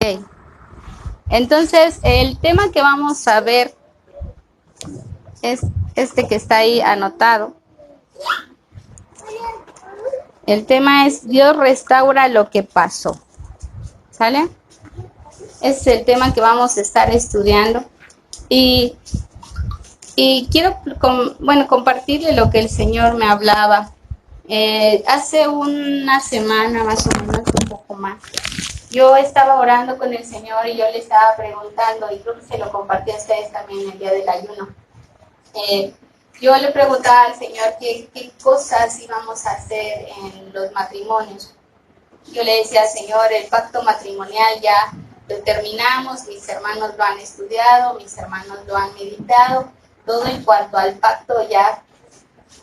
Ok. Entonces, el tema que vamos a ver es este que está ahí anotado. El tema es Dios restaura lo que pasó. ¿Sale? Ese es el tema que vamos a estar estudiando. Y quiero compartirle lo que el Señor me hablaba. Hace una semana más o menos, un poco más, yo estaba orando con el Señor y yo le estaba preguntando, y creo que se lo compartí a ustedes también el día del ayuno. Yo le preguntaba al Señor qué cosas íbamos a hacer en los matrimonios. Yo le decía, Señor, el pacto matrimonial ya lo terminamos, mis hermanos lo han estudiado, mis hermanos lo han meditado, todo en cuanto al pacto ya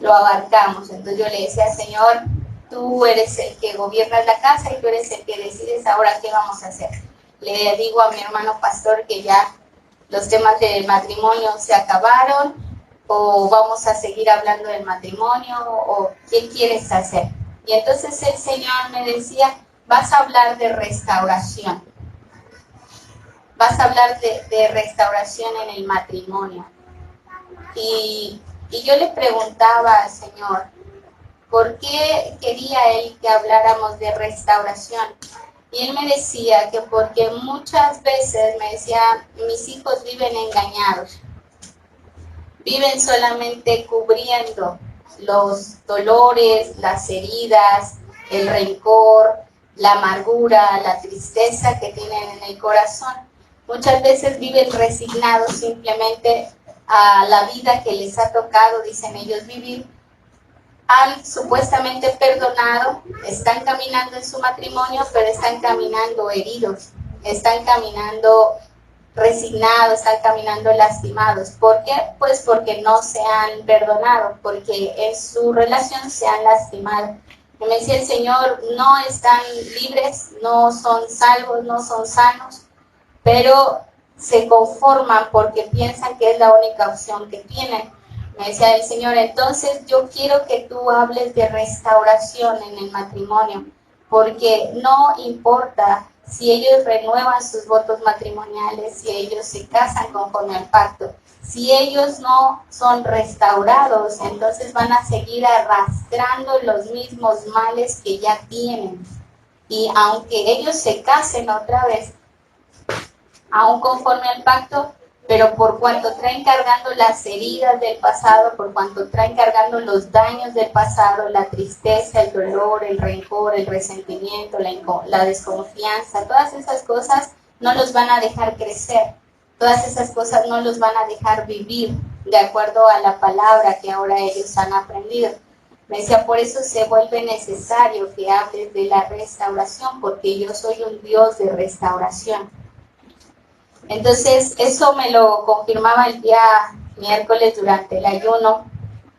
lo abarcamos. Entonces yo le decía, Señor, tú eres el que gobiernas la casa y tú eres el que decides ahora qué vamos a hacer. Le digo a mi hermano pastor que ya los temas del matrimonio se acabaron, o vamos a seguir hablando del matrimonio, o qué quieres hacer. Y entonces el Señor me decía, vas a hablar de restauración. Vas a hablar de restauración en el matrimonio. Y yo le preguntaba al Señor, ¿por qué quería Él que habláramos de restauración? Y Él me decía que porque muchas veces, me decía, mis hijos viven engañados. Viven solamente cubriendo los dolores, las heridas, el rencor, la amargura, la tristeza que tienen en el corazón. Muchas veces viven resignados simplemente a la vida que les ha tocado, dicen ellos, vivir. Han supuestamente perdonado, están caminando en su matrimonio, pero están caminando heridos, están caminando resignados, están caminando lastimados. ¿Por qué? Pues porque no se han perdonado, porque en su relación se han lastimado. Y me decía el Señor, no están libres, no son salvos, no son sanos, pero se conforman porque piensan que es la única opción que tienen. Me decía el Señor, entonces yo quiero que tú hables de restauración en el matrimonio, porque no importa si ellos renuevan sus votos matrimoniales, si ellos se casan conforme al pacto, si ellos no son restaurados, entonces van a seguir arrastrando los mismos males que ya tienen. Y aunque ellos se casen otra vez, aún conforme al pacto, pero por cuanto traen cargando las heridas del pasado, por cuanto traen cargando los daños del pasado, la tristeza, el dolor, el rencor, el resentimiento, la desconfianza, todas esas cosas no los van a dejar crecer, todas esas cosas no los van a dejar vivir de acuerdo a la palabra que ahora ellos han aprendido. Me decía, por eso se vuelve necesario que hables de la restauración, porque yo soy un Dios de restauración. Entonces, eso me lo confirmaba el día miércoles durante el ayuno.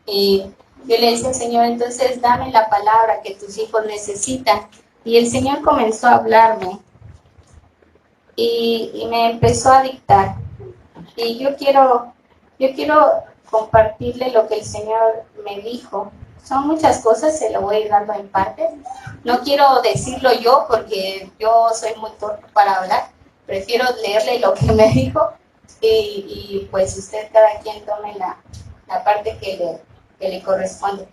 Y yo le decía, Señor, entonces dame la palabra que tus hijos necesitan. Y el Señor comenzó a hablarme y me empezó a dictar. Y yo quiero compartirle lo que el Señor me dijo. Son muchas cosas, se lo voy a ir dando en partes. No quiero decirlo yo porque yo soy muy torpe para hablar. Prefiero leerle lo que me dijo y pues usted cada quien tome la parte que le corresponde.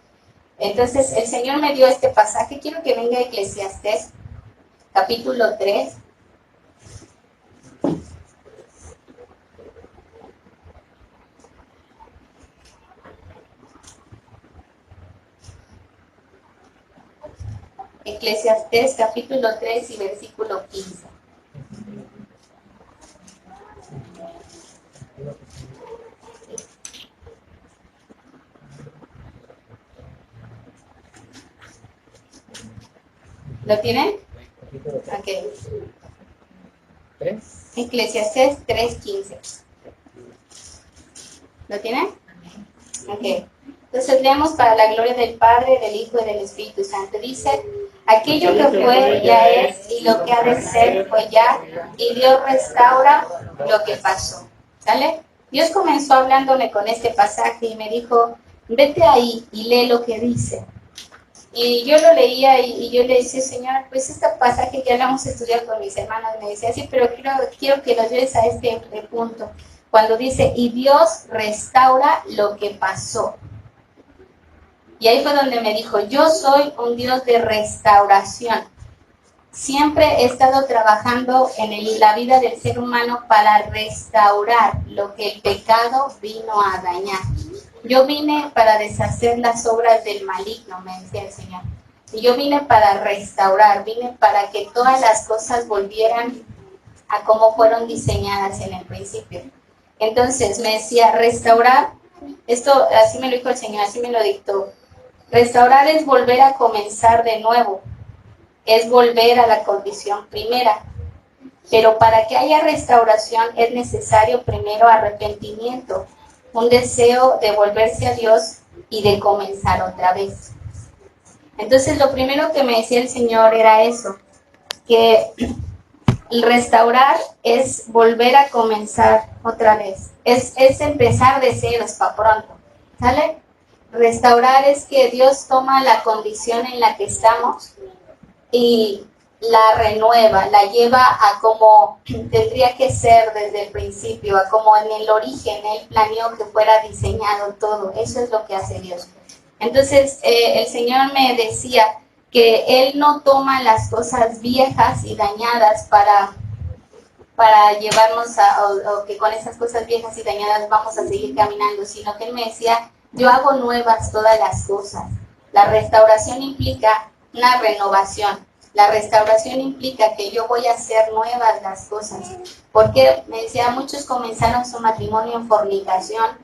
Entonces el Señor me dio este pasaje. Quiero que venga Eclesiastés, capítulo 3. Eclesiastés capítulo 3 y versículo 15. ¿Lo tienen? Ok. Eclesiastés 3:15. ¿Lo tienen? Ok. Entonces leemos para la gloria del Padre, del Hijo y del Espíritu Santo. Dice, aquello que fue ya es y lo que ha de ser fue ya, y Dios restaura lo que pasó. ¿Sale? Dios comenzó hablándome con este pasaje y me dijo, vete ahí y lee lo que dice. Y yo lo leía y yo le decía, Señor, pues este pasaje ya lo hemos estudiado con mis hermanos. Me decía, sí, pero quiero que lo lleves a este punto. Cuando dice, y Dios restaura lo que pasó. Y ahí fue donde me dijo, yo soy un Dios de restauración. Siempre he estado trabajando en la vida del ser humano para restaurar lo que el pecado vino a dañar. Yo vine para deshacer las obras del maligno, me decía el Señor. Y yo vine para restaurar, vine para que todas las cosas volvieran a como fueron diseñadas en el principio. Entonces me decía, restaurar, esto así me lo dijo el Señor, así me lo dictó. Restaurar es volver a comenzar de nuevo, es volver a la condición primera. Pero para que haya restauración es necesario primero arrepentimiento, un deseo de volverse a Dios y de comenzar otra vez. Entonces lo primero que me decía el Señor era eso, que el restaurar es volver a comenzar otra vez, es empezar de ceros para pronto, ¿sale? Restaurar es que Dios toma la condición en la que estamos y la renueva, la lleva a como tendría que ser desde el principio, a como en el origen Él planeó que fuera diseñado todo. Eso es lo que hace Dios. Entonces el Señor me decía que Él no toma las cosas viejas y dañadas para llevarnos o que con esas cosas viejas y dañadas vamos a seguir caminando, sino que Él me decía, yo hago nuevas todas las cosas. La restauración implica una renovación. La restauración implica que yo voy a hacer nuevas las cosas. Porque me decía, muchos comenzaron su matrimonio en fornicación,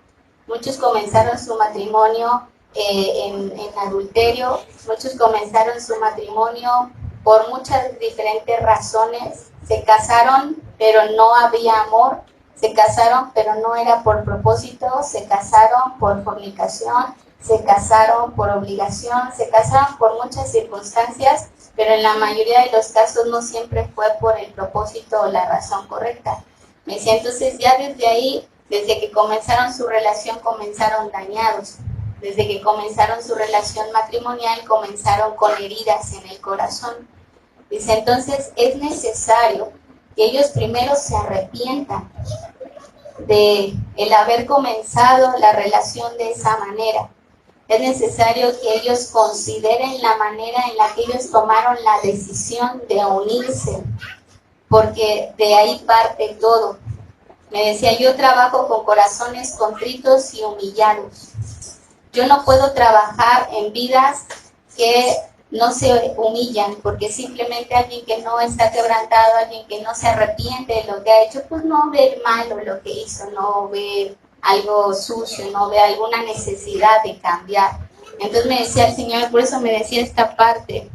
muchos comenzaron su matrimonio en adulterio, muchos comenzaron su matrimonio por muchas diferentes razones. Se casaron, pero no había amor. Se casaron, pero no era por propósito. Se casaron por fornicación. Se casaron por obligación. Se casaron por muchas circunstancias, pero en la mayoría de los casos no siempre fue por el propósito o la razón correcta. Me decía, entonces ya desde ahí, desde que comenzaron su relación, comenzaron dañados. Desde que comenzaron su relación matrimonial, comenzaron con heridas en el corazón. Dice, entonces es necesario que ellos primero se arrepientan de el haber comenzado la relación de esa manera. Es necesario que ellos consideren la manera en la que ellos tomaron la decisión de unirse, porque de ahí parte todo. Me decía, yo trabajo con corazones contritos y humillados. Yo no puedo trabajar en vidas que no se humillan, porque simplemente alguien que no está quebrantado, alguien que no se arrepiente de lo que ha hecho, pues no ve malo lo que hizo, no ve algo sucio, no ve alguna necesidad de cambiar. Entonces me decía el Señor, por eso me decía esta parte,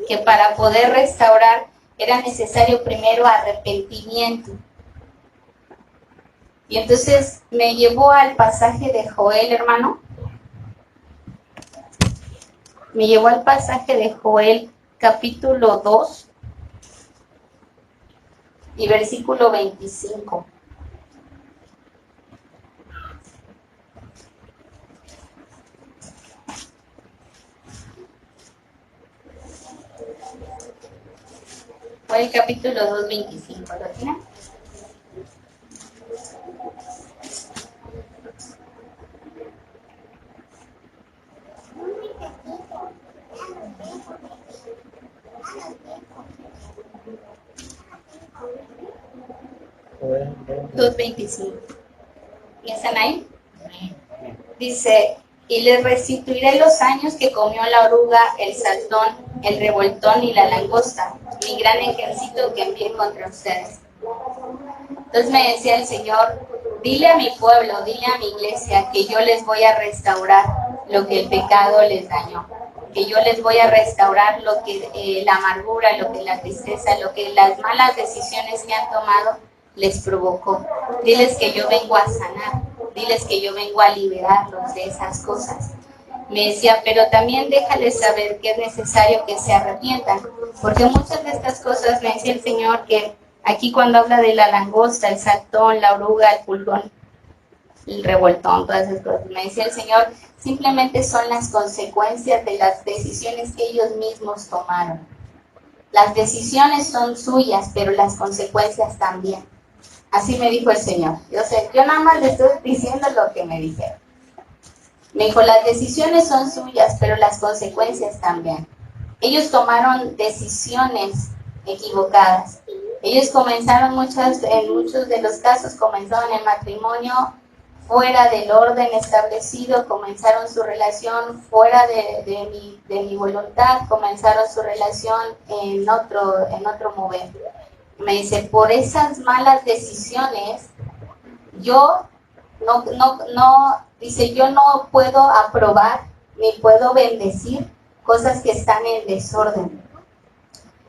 que para poder restaurar era necesario primero arrepentimiento. Y entonces me llevó al pasaje de Joel, hermano. Me llevó al pasaje de Joel, capítulo 2 y versículo 25. Joel, capítulo 2, 25. ¿Lo tiene? Joel 2:25. ¿Ya están ahí? Dice, y les restituiré los años que comió la oruga, el saltón, el revoltón y la langosta, mi gran ejército que envié contra ustedes. Entonces me decía el Señor, dile a mi pueblo, dile a mi iglesia que yo les voy a restaurar lo que el pecado les dañó, que yo les voy a restaurar lo que la amargura, lo que la tristeza, lo que las malas decisiones que han tomado les provocó. Diles que yo vengo a sanar, diles que yo vengo a liberarlos de esas cosas. Me decía, pero también déjales saber que es necesario que se arrepientan, porque muchas de estas cosas, me decía el Señor, que aquí cuando habla de la langosta, el saltón, la oruga, el pulgón, el revoltón, todas esas cosas, me decía el Señor, simplemente son las consecuencias de las decisiones que ellos mismos tomaron. Las decisiones son suyas, pero las consecuencias también. Así me dijo el Señor. Yo nada más le estoy diciendo lo que me dijeron. Me dijo, las decisiones son suyas, pero las consecuencias también. Ellos tomaron decisiones equivocadas. Ellos comenzaron, en muchos de los casos, comenzaron el matrimonio fuera del orden establecido, comenzaron su relación fuera de mi voluntad, comenzaron su relación en otro mover. Me dice, por esas malas decisiones, yo yo no puedo aprobar ni puedo bendecir cosas que están en desorden.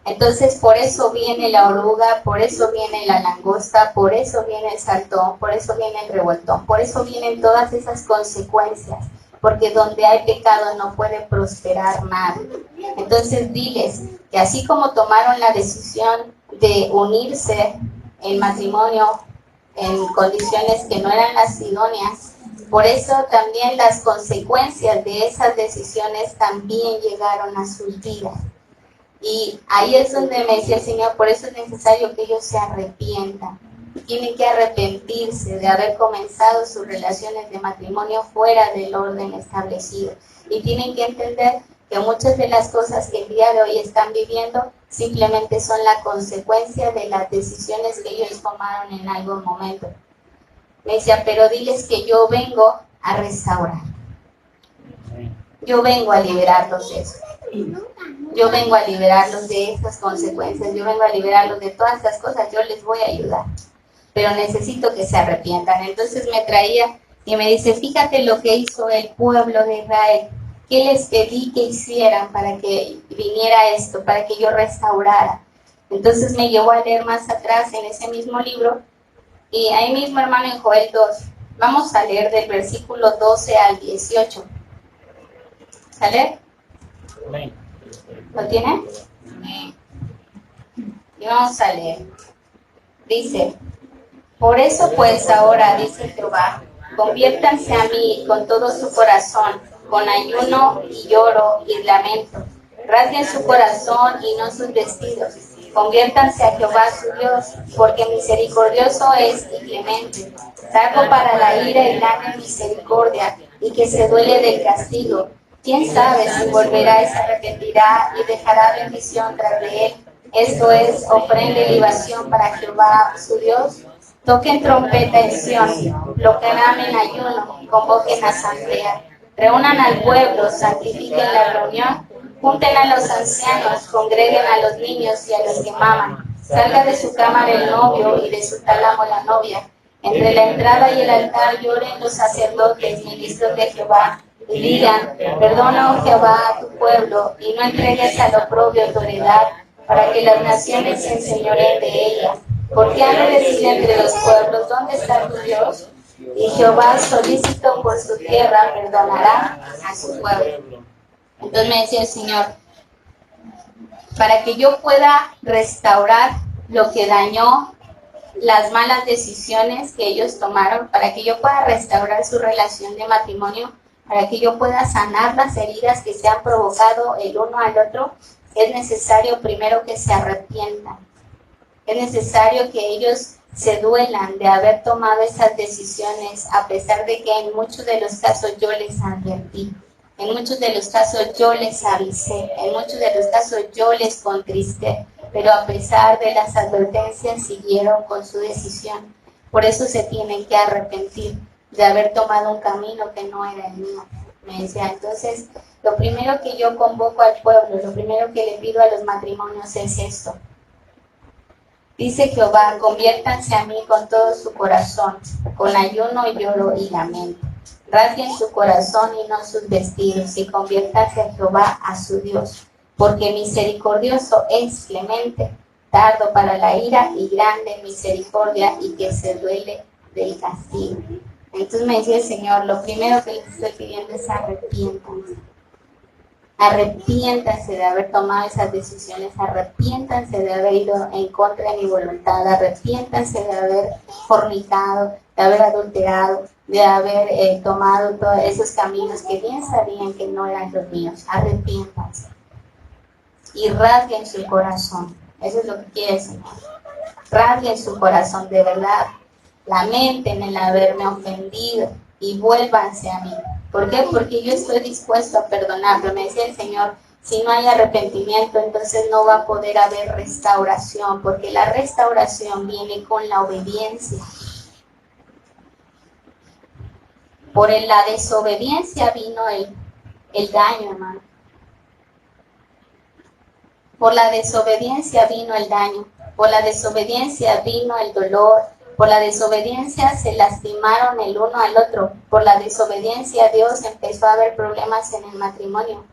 Entonces, por eso viene la oruga, por eso viene la langosta, por eso viene el saltón, por eso viene el revoltón, por eso vienen todas esas consecuencias, porque donde hay pecado no puede prosperar nada. Entonces, diles que así como tomaron la decisión de unirse en matrimonio en condiciones que no eran las idóneas, por eso también las consecuencias de esas decisiones también llegaron a sus vidas. Y ahí es donde me decía el Señor, por eso es necesario que ellos se arrepientan. Tienen que arrepentirse de haber comenzado sus relaciones de matrimonio fuera del orden establecido. Y tienen que entender que muchas de las cosas que el día de hoy están viviendo simplemente son la consecuencia de las decisiones que ellos tomaron en algún momento. Me decía, pero diles que yo vengo a restaurar. Yo vengo a liberarlos de eso. Yo vengo a liberarlos de esas consecuencias, yo vengo a liberarlos de todas esas cosas, yo les voy a ayudar, pero necesito que se arrepientan. Entonces me traía y me dice, fíjate lo que hizo el pueblo de Israel, ¿qué les pedí que hicieran para que viniera esto, para que yo restaurara? Entonces me llevó a leer más atrás en ese mismo libro, y ahí mismo, hermano, en Joel 2, vamos a leer del versículo 12 al 18. ¿Sale? ¿Lo tiene? Y vamos a leer. Dice, por eso pues ahora, dice Jehová, conviértanse a mí con todo su corazón, con ayuno y lloro y lamento. Rasguen su corazón y no sus vestidos. Conviértanse a Jehová su Dios, porque misericordioso es y clemente, tardo para la ira y grande en misericordia, y que se duele del castigo. ¿Quién sabe si volverá y se arrepentirá y dejará bendición tras de él? Esto es, ofrenda y libación para Jehová su Dios. Toquen trompeta en Sión, proclamen ayuno, convoquen a asamblea. Reúnan al pueblo, santifiquen la reunión, junten a los ancianos, congreguen a los niños y a los que maman. Salga de su cámara el novio y de su tálamo la novia. Entre la entrada y el altar lloren los sacerdotes, ministros de Jehová, y digan, perdona, oh Jehová, a tu pueblo, y no entregues al oprobio tu heredad, para que las naciones se enseñoreen de ella. Porque han de decir entre los pueblos, ¿dónde está tu Dios? Y Jehová, solícito por su tierra, perdonará a su pueblo. Entonces me decía el Señor, para que yo pueda restaurar lo que dañó, las malas decisiones que ellos tomaron, para que yo pueda restaurar su relación de matrimonio, para que yo pueda sanar las heridas que se han provocado el uno al otro, es necesario primero que se arrepientan. Es necesario que ellos se duelan de haber tomado esas decisiones, a pesar de que en muchos de los casos yo les advertí, en muchos de los casos yo les avisé, en muchos de los casos yo les contristé, pero a pesar de las advertencias siguieron con su decisión. Por eso se tienen que arrepentir de haber tomado un camino que no era el mío. Me decía, entonces, lo primero que yo convoco al pueblo, lo primero que le pido a los matrimonios es esto. Dice Jehová, conviértanse a mí con todo su corazón, con ayuno, lloro y lamento. Rasguen su corazón y no sus vestidos, y conviértanse a Jehová, a su Dios, porque misericordioso es, clemente, tardo para la ira y grande en misericordia, y que se duele del castigo. Entonces me decía el Señor, lo primero que les estoy pidiendo es arrepiéntanse. Arrepiéntanse de haber tomado esas decisiones, arrepiéntanse de haber ido en contra de mi voluntad, arrepiéntanse de haber fornicado, de haber adulterado, de haber tomado todos esos caminos que bien sabían que no eran los míos. Arrepiéntanse y rasguen su corazón. Eso es lo que quiere el Señor. Rasguen su corazón, de verdad. Lamenten el haberme ofendido y vuélvanse a mí. ¿Por qué? Porque yo estoy dispuesto a perdonar. Pero me decía el Señor, si no hay arrepentimiento, entonces no va a poder haber restauración, porque la restauración viene con la obediencia. Por la desobediencia vino el daño, hermano. Por la desobediencia vino el daño. Por la desobediencia vino el dolor. Por la desobediencia se lastimaron el uno al otro. Por la desobediencia Dios empezó a haber problemas en el matrimonio.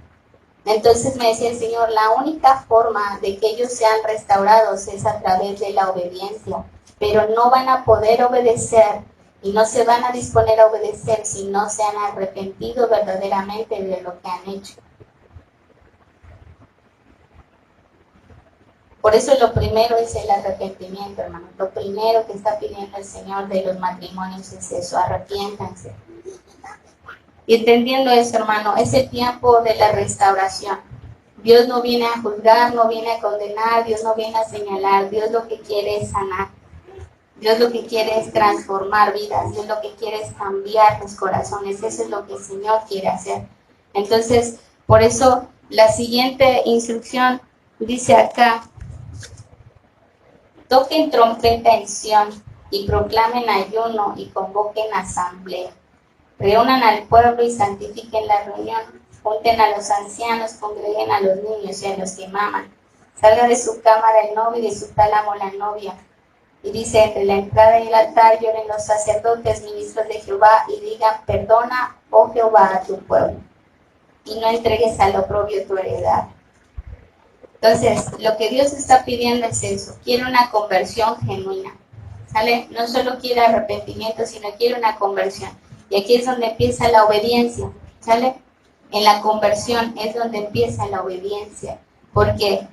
Entonces me decía el Señor, la única forma de que ellos sean restaurados es a través de la obediencia. Pero no van a poder obedecer y no se van a disponer a obedecer si no se han arrepentido verdaderamente de lo que han hecho. Por eso lo primero es el arrepentimiento, hermano. Lo primero que está pidiendo el Señor de los matrimonios es eso, arrepiéntanse. Y entendiendo eso, hermano, es el tiempo de la restauración. Dios no viene a juzgar, no viene a condenar, Dios no viene a señalar, Dios lo que quiere es sanar. Dios lo que quiere es transformar vidas, Dios lo que quiere es cambiar los corazones, eso es lo que el Señor quiere hacer. Entonces, por eso la siguiente instrucción dice acá, toquen trompeta en Sión y proclamen ayuno y convoquen asamblea. Reúnan al pueblo y santifiquen la reunión. Junten a los ancianos, congreguen a los niños y a los que maman. Salga de su cámara el novio y de su tálamo la novia. Y dice, entre la entrada y el altar lloren los sacerdotes, ministros de Jehová, y digan, perdona, oh Jehová, a tu pueblo, y no entregues al oprobio tu heredad. Entonces, lo que Dios está pidiendo es eso, quiere una conversión genuina, ¿sale? No solo quiere arrepentimiento, sino quiere una conversión. Y aquí es donde empieza la obediencia, ¿sale? En la conversión es donde empieza la obediencia, porque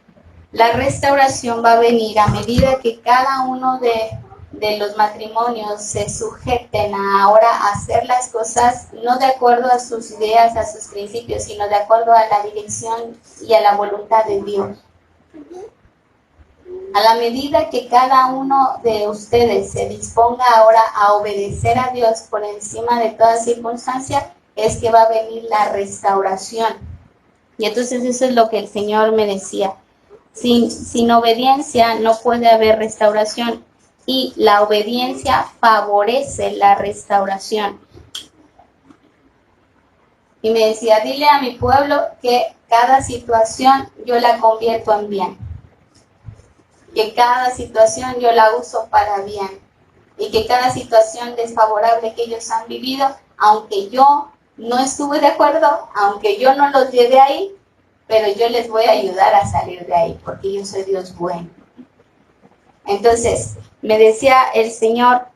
la restauración va a venir a medida que cada uno de los matrimonios se sujeten a ahora a hacer las cosas no de acuerdo a sus ideas, a sus principios, sino de acuerdo a la dirección y a la voluntad de Dios. A la medida que cada uno de ustedes se disponga ahora a obedecer a Dios por encima de toda circunstancia, es que va a venir la restauración. Y entonces eso es lo que el Señor me decía. Sin obediencia no puede haber restauración y la obediencia favorece la restauración. Y me decía, dile a mi pueblo que cada situación yo la convierto en bien. Que cada situación yo la uso para bien. Y que cada situación desfavorable que ellos han vivido, aunque yo no estuve de acuerdo, aunque yo no los llevé ahí, pero yo les voy a ayudar a salir de ahí, porque yo soy Dios bueno. Entonces, me decía el Señor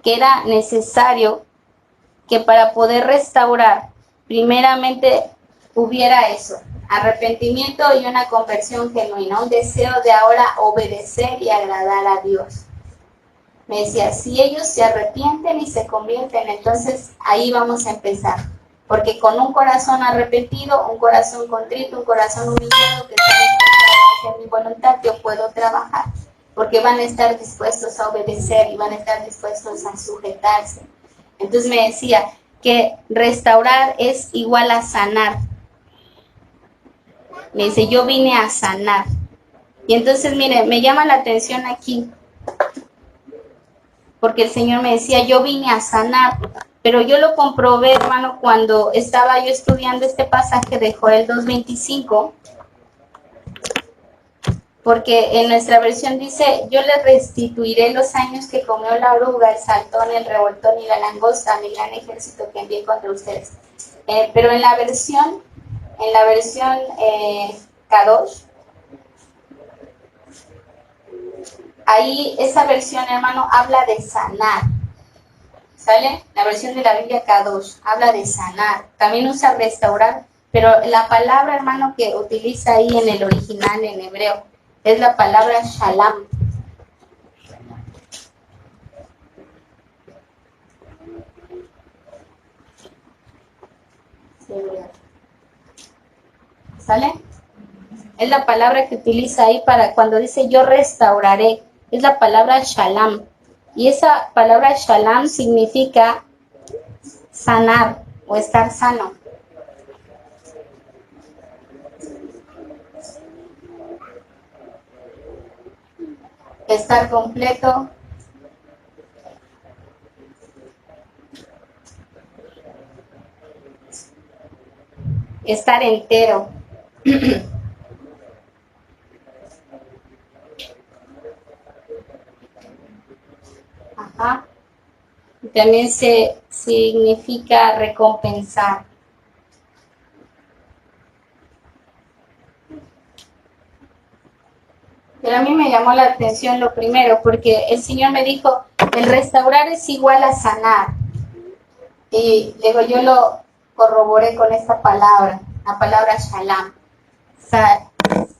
que era necesario que para poder restaurar, primeramente hubiera eso, arrepentimiento y una conversión genuina, un deseo de ahora obedecer y agradar a Dios. Me decía, si ellos se arrepienten y se convierten, entonces ahí vamos a empezar. Porque con un corazón arrepentido, un corazón contrito, un corazón humillado que está dispuesto a hacer mi voluntad, yo puedo trabajar. Porque van a estar dispuestos a obedecer y van a estar dispuestos a sujetarse. Entonces me decía que restaurar es igual a sanar. Me dice, yo vine a sanar. Y entonces, mire, me llama la atención aquí. Porque el Señor me decía, yo vine a sanar. Pero yo lo comprobé, hermano, cuando estaba yo estudiando este pasaje de Joel 2:25, porque en nuestra versión dice, yo les restituiré los años que comió la oruga, el saltón, el revoltón y la langosta, mi gran ejército que envié contra ustedes. Pero en la versión Kadosh, ahí esa versión, hermano, habla de sanar. ¿Sale? La versión de la Biblia Kadosh habla de sanar. También usa restaurar, pero la palabra, hermano, que utiliza ahí en el original, en hebreo, es la palabra shalom. ¿Sale? Es la palabra que utiliza ahí para cuando dice yo restauraré. Es la palabra shalom. Y esa palabra shalom significa sanar o estar sano. Estar completo. Estar entero. Ajá. También se significa recompensar. Pero a mí me llamó la atención lo primero, porque el Señor me dijo, el restaurar es igual a sanar. Y luego yo lo corroboré con esta palabra, la palabra shalom.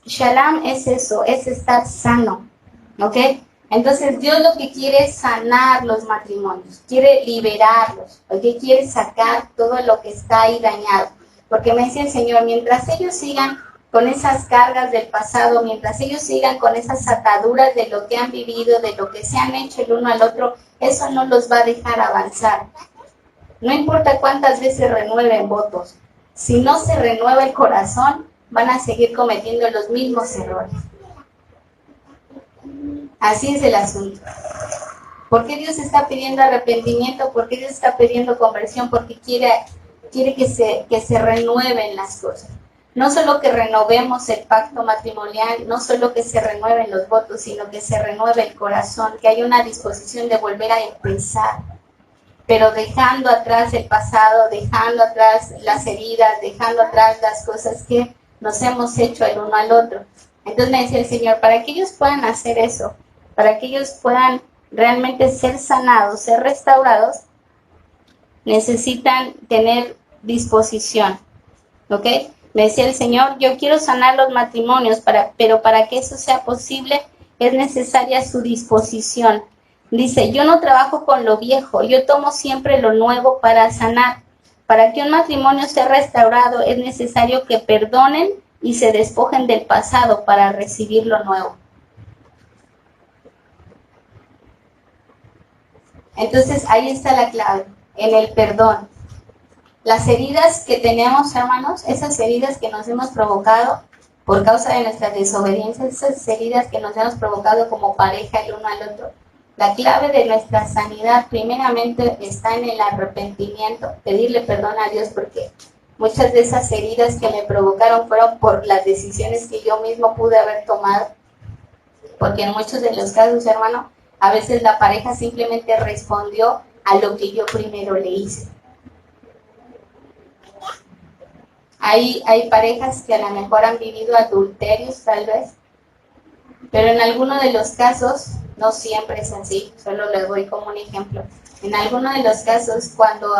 Shalom es eso, es estar sano, ¿ok? Entonces Dios lo que quiere es sanar los matrimonios, quiere liberarlos, ¿ok? Quiere sacar todo lo que está ahí dañado. Porque me dice el Señor, mientras ellos sigan con esas cargas del pasado, mientras ellos sigan con esas ataduras de lo que han vivido, de lo que se han hecho el uno al otro, eso no los va a dejar avanzar. No importa cuántas veces renueven votos, si no se renueva el corazón, van a seguir cometiendo los mismos errores. Así es el asunto. ¿Por qué Dios está pidiendo arrepentimiento? ¿Por qué Dios está pidiendo conversión? Porque quiere que se renueven las cosas. No solo que renovemos el pacto matrimonial, no solo que se renueven los votos, sino que se renueve el corazón, que haya una disposición de volver a empezar, pero dejando atrás el pasado, dejando atrás las heridas, dejando atrás las cosas que nos hemos hecho el uno al otro. Entonces me decía el Señor, para que ellos puedan hacer eso, para que ellos puedan realmente ser sanados, ser restaurados, necesitan tener disposición, ¿ok? Me decía el Señor, yo quiero sanar los matrimonios, pero para que eso sea posible es necesaria su disposición. Dice, yo no trabajo con lo viejo, yo tomo siempre lo nuevo para sanar. Para que un matrimonio sea restaurado es necesario que perdonen y se despojen del pasado para recibir lo nuevo. Entonces ahí está la clave, en el perdón. Las heridas que tenemos, hermanos, esas heridas que nos hemos provocado por causa de nuestra desobediencia, esas heridas que nos hemos provocado como pareja el uno al otro, la clave de nuestra sanidad primeramente está en el arrepentimiento, pedirle perdón a Dios, porque muchas de esas heridas que me provocaron fueron por las decisiones que yo mismo pude haber tomado, porque en muchos de los casos, hermano, a veces la pareja simplemente respondió a lo que yo primero le hice. Hay parejas que a lo mejor han vivido adulterios tal vez, pero en algunos de los casos, no siempre es así, solo les doy como un ejemplo. En algunos de los casos, cuando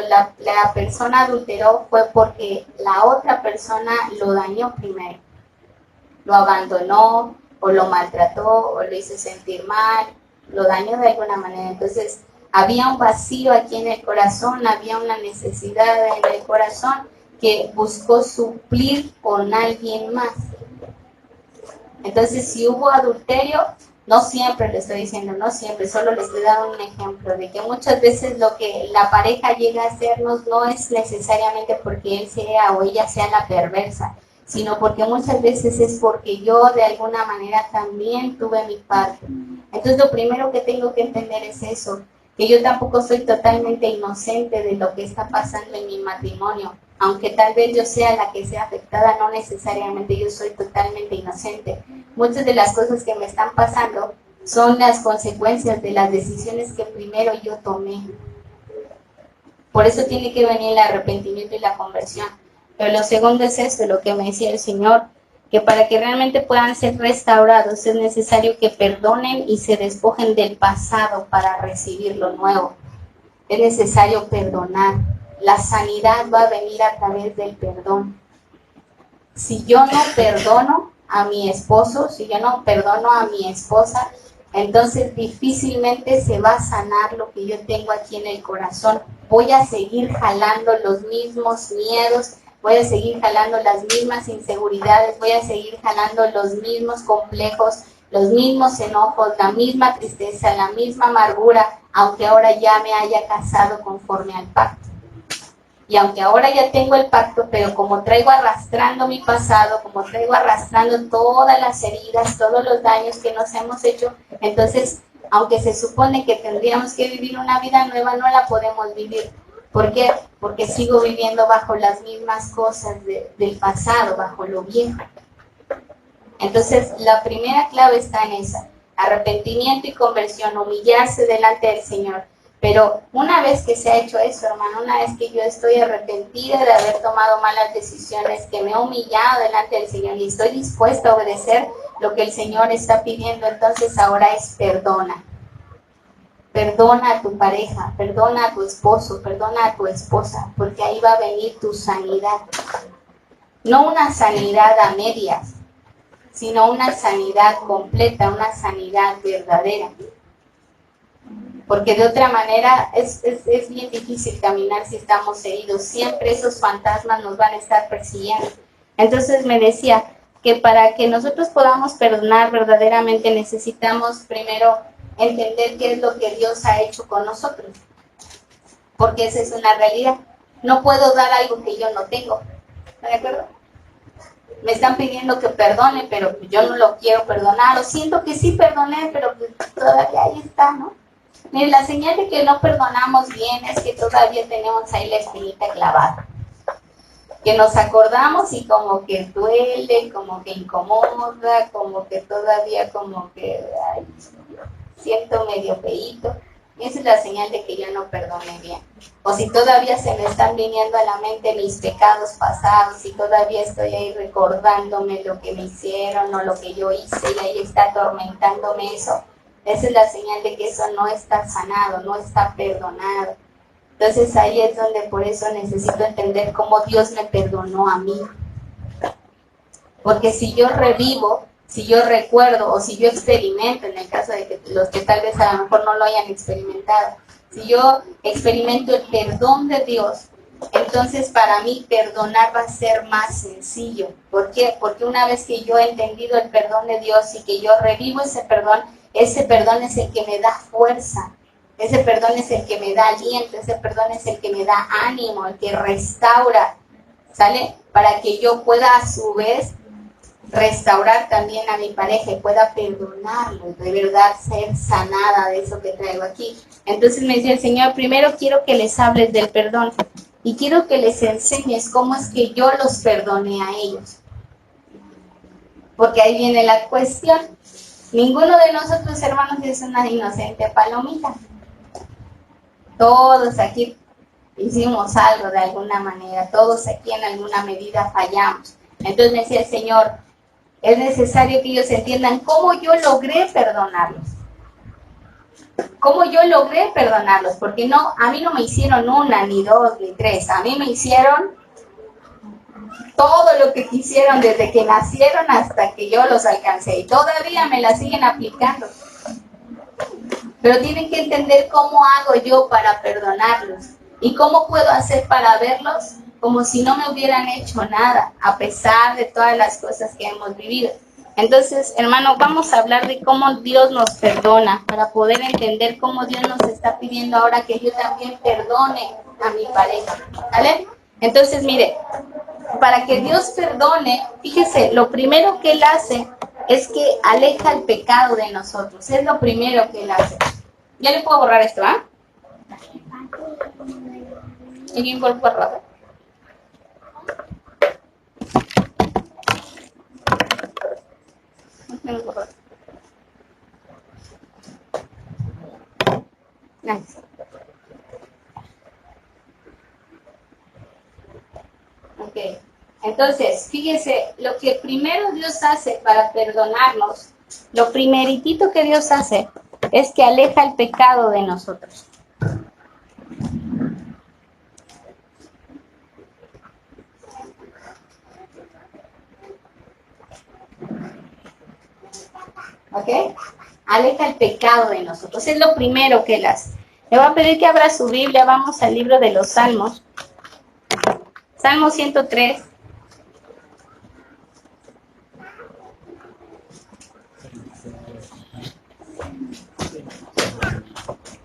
la persona adulteró fue porque la otra persona lo dañó primero. Lo abandonó, o lo maltrató, o lo hizo sentir mal, lo dañó de alguna manera. Entonces, había un vacío aquí en el corazón, había una necesidad en el corazón que buscó suplir con alguien más. Entonces, si hubo adulterio, no siempre le estoy diciendo, no siempre, solo le estoy dando un ejemplo de que muchas veces lo que la pareja llega a hacernos no es necesariamente porque él sea o ella sea la perversa, sino porque muchas veces es porque yo de alguna manera también tuve mi parte. Entonces, lo primero que tengo que entender es eso, que yo tampoco soy totalmente inocente de lo que está pasando en mi matrimonio. Aunque tal vez yo sea la que sea afectada, no necesariamente yo soy totalmente inocente. Muchas de las cosas que me están pasando son las consecuencias de las decisiones que primero yo tomé. Por eso tiene que venir el arrepentimiento y la conversión. Pero lo segundo es esto, lo que me decía el Señor, que para que realmente puedan ser restaurados es necesario que perdonen y se despojen del pasado para recibir lo nuevo. Es necesario perdonar. La sanidad va a venir a través del perdón. Si yo no perdono a mi esposo, si yo no perdono a mi esposa, entonces difícilmente se va a sanar lo que yo tengo aquí en el corazón. Voy a seguir jalando los mismos miedos, voy a seguir jalando las mismas inseguridades, voy a seguir jalando los mismos complejos, los mismos enojos, la misma tristeza, la misma amargura, aunque ahora ya me haya casado conforme al pacto. Y aunque ahora ya tengo el pacto, pero como traigo arrastrando mi pasado, como traigo arrastrando todas las heridas, todos los daños que nos hemos hecho, entonces, aunque se supone que tendríamos que vivir una vida nueva, no la podemos vivir. ¿Por qué? Porque sigo viviendo bajo las mismas cosas del pasado, bajo lo viejo. Entonces, la primera clave está en esa: arrepentimiento y conversión, humillarse delante del Señor. Pero una vez que se ha hecho eso, hermano, una vez que yo estoy arrepentida de haber tomado malas decisiones, que me he humillado delante del Señor y estoy dispuesta a obedecer lo que el Señor está pidiendo, entonces ahora es perdona. Perdona a tu pareja, perdona a tu esposo, perdona a tu esposa, porque ahí va a venir tu sanidad. No una sanidad a medias, sino una sanidad completa, una sanidad verdadera. Porque de otra manera es bien difícil caminar si estamos heridos. Siempre esos fantasmas nos van a estar persiguiendo. Entonces me decía que para que nosotros podamos perdonar verdaderamente necesitamos primero entender qué es lo que Dios ha hecho con nosotros. Porque esa es una realidad. No puedo dar algo que yo no tengo. ¿Está de acuerdo? Me están pidiendo que perdone, pero yo no lo quiero perdonar. O siento que sí perdoné, pero todavía ahí está, ¿no? Mire, la señal de que no perdonamos bien es que todavía tenemos ahí la espinita clavada. Que nos acordamos y como que duele, como que incomoda, como que todavía como que ay, siento medio feíto. Esa es la señal de que yo no perdoné bien. O si todavía se me están viniendo a la mente mis pecados pasados, si todavía estoy ahí recordándome lo que me hicieron o lo que yo hice y ahí está atormentándome eso. Esa es la señal de que eso no está sanado, no está perdonado. Entonces ahí es donde por eso necesito entender cómo Dios me perdonó a mí. Porque si yo revivo, si yo recuerdo o si yo experimento, en el caso de que los que tal vez a lo mejor no lo hayan experimentado, si yo experimento el perdón de Dios, entonces para mí perdonar va a ser más sencillo. ¿Por qué? Porque una vez que yo he entendido el perdón de Dios y que yo revivo ese perdón es el que me da fuerza. Ese perdón es el que me da aliento, ese perdón es el que me da ánimo, el que restaura, ¿sale? Para que yo pueda a su vez restaurar también a mi pareja y pueda perdonarlo, de verdad ser sanada de eso que traigo aquí. Entonces me decía el Señor, primero quiero que les hables del perdón y quiero que les enseñes cómo es que yo los perdoné a ellos. Porque ahí viene la cuestión. Ninguno de nosotros, hermanos, es una inocente palomita. Todos aquí hicimos algo de alguna manera, todos aquí en alguna medida fallamos. Entonces me decía el Señor, es necesario que ellos entiendan cómo yo logré perdonarlos. Cómo yo logré perdonarlos, porque no, a mí no me hicieron una, ni dos, ni tres, a mí me hicieron todo lo que quisieron desde que nacieron hasta que yo los alcancé y todavía me la siguen aplicando. Pero tienen que entender cómo hago yo para perdonarlos y cómo puedo hacer para verlos como si no me hubieran hecho nada, a pesar de todas las cosas que hemos vivido. Entonces, hermano, vamos a hablar de cómo Dios nos perdona, para poder entender cómo Dios nos está pidiendo ahora que yo también perdone a mi pareja, ¿vale? Entonces, mire, para que Dios perdone, fíjese, lo primero que Él hace es que aleja el pecado de nosotros. Es lo primero que Él hace. Ya le puedo borrar esto, ¿ah? ¿Alguien puede borrar? No borrar. Nice. Ok. Entonces, fíjese, lo que primero Dios hace para perdonarnos, lo primeritito que Dios hace es que aleja el pecado de nosotros. ¿Ok? aleja el pecado de nosotros. Es lo primero que Él hace. Le voy a pedir que abra su Biblia, vamos al libro de los Salmos. Salmo 103.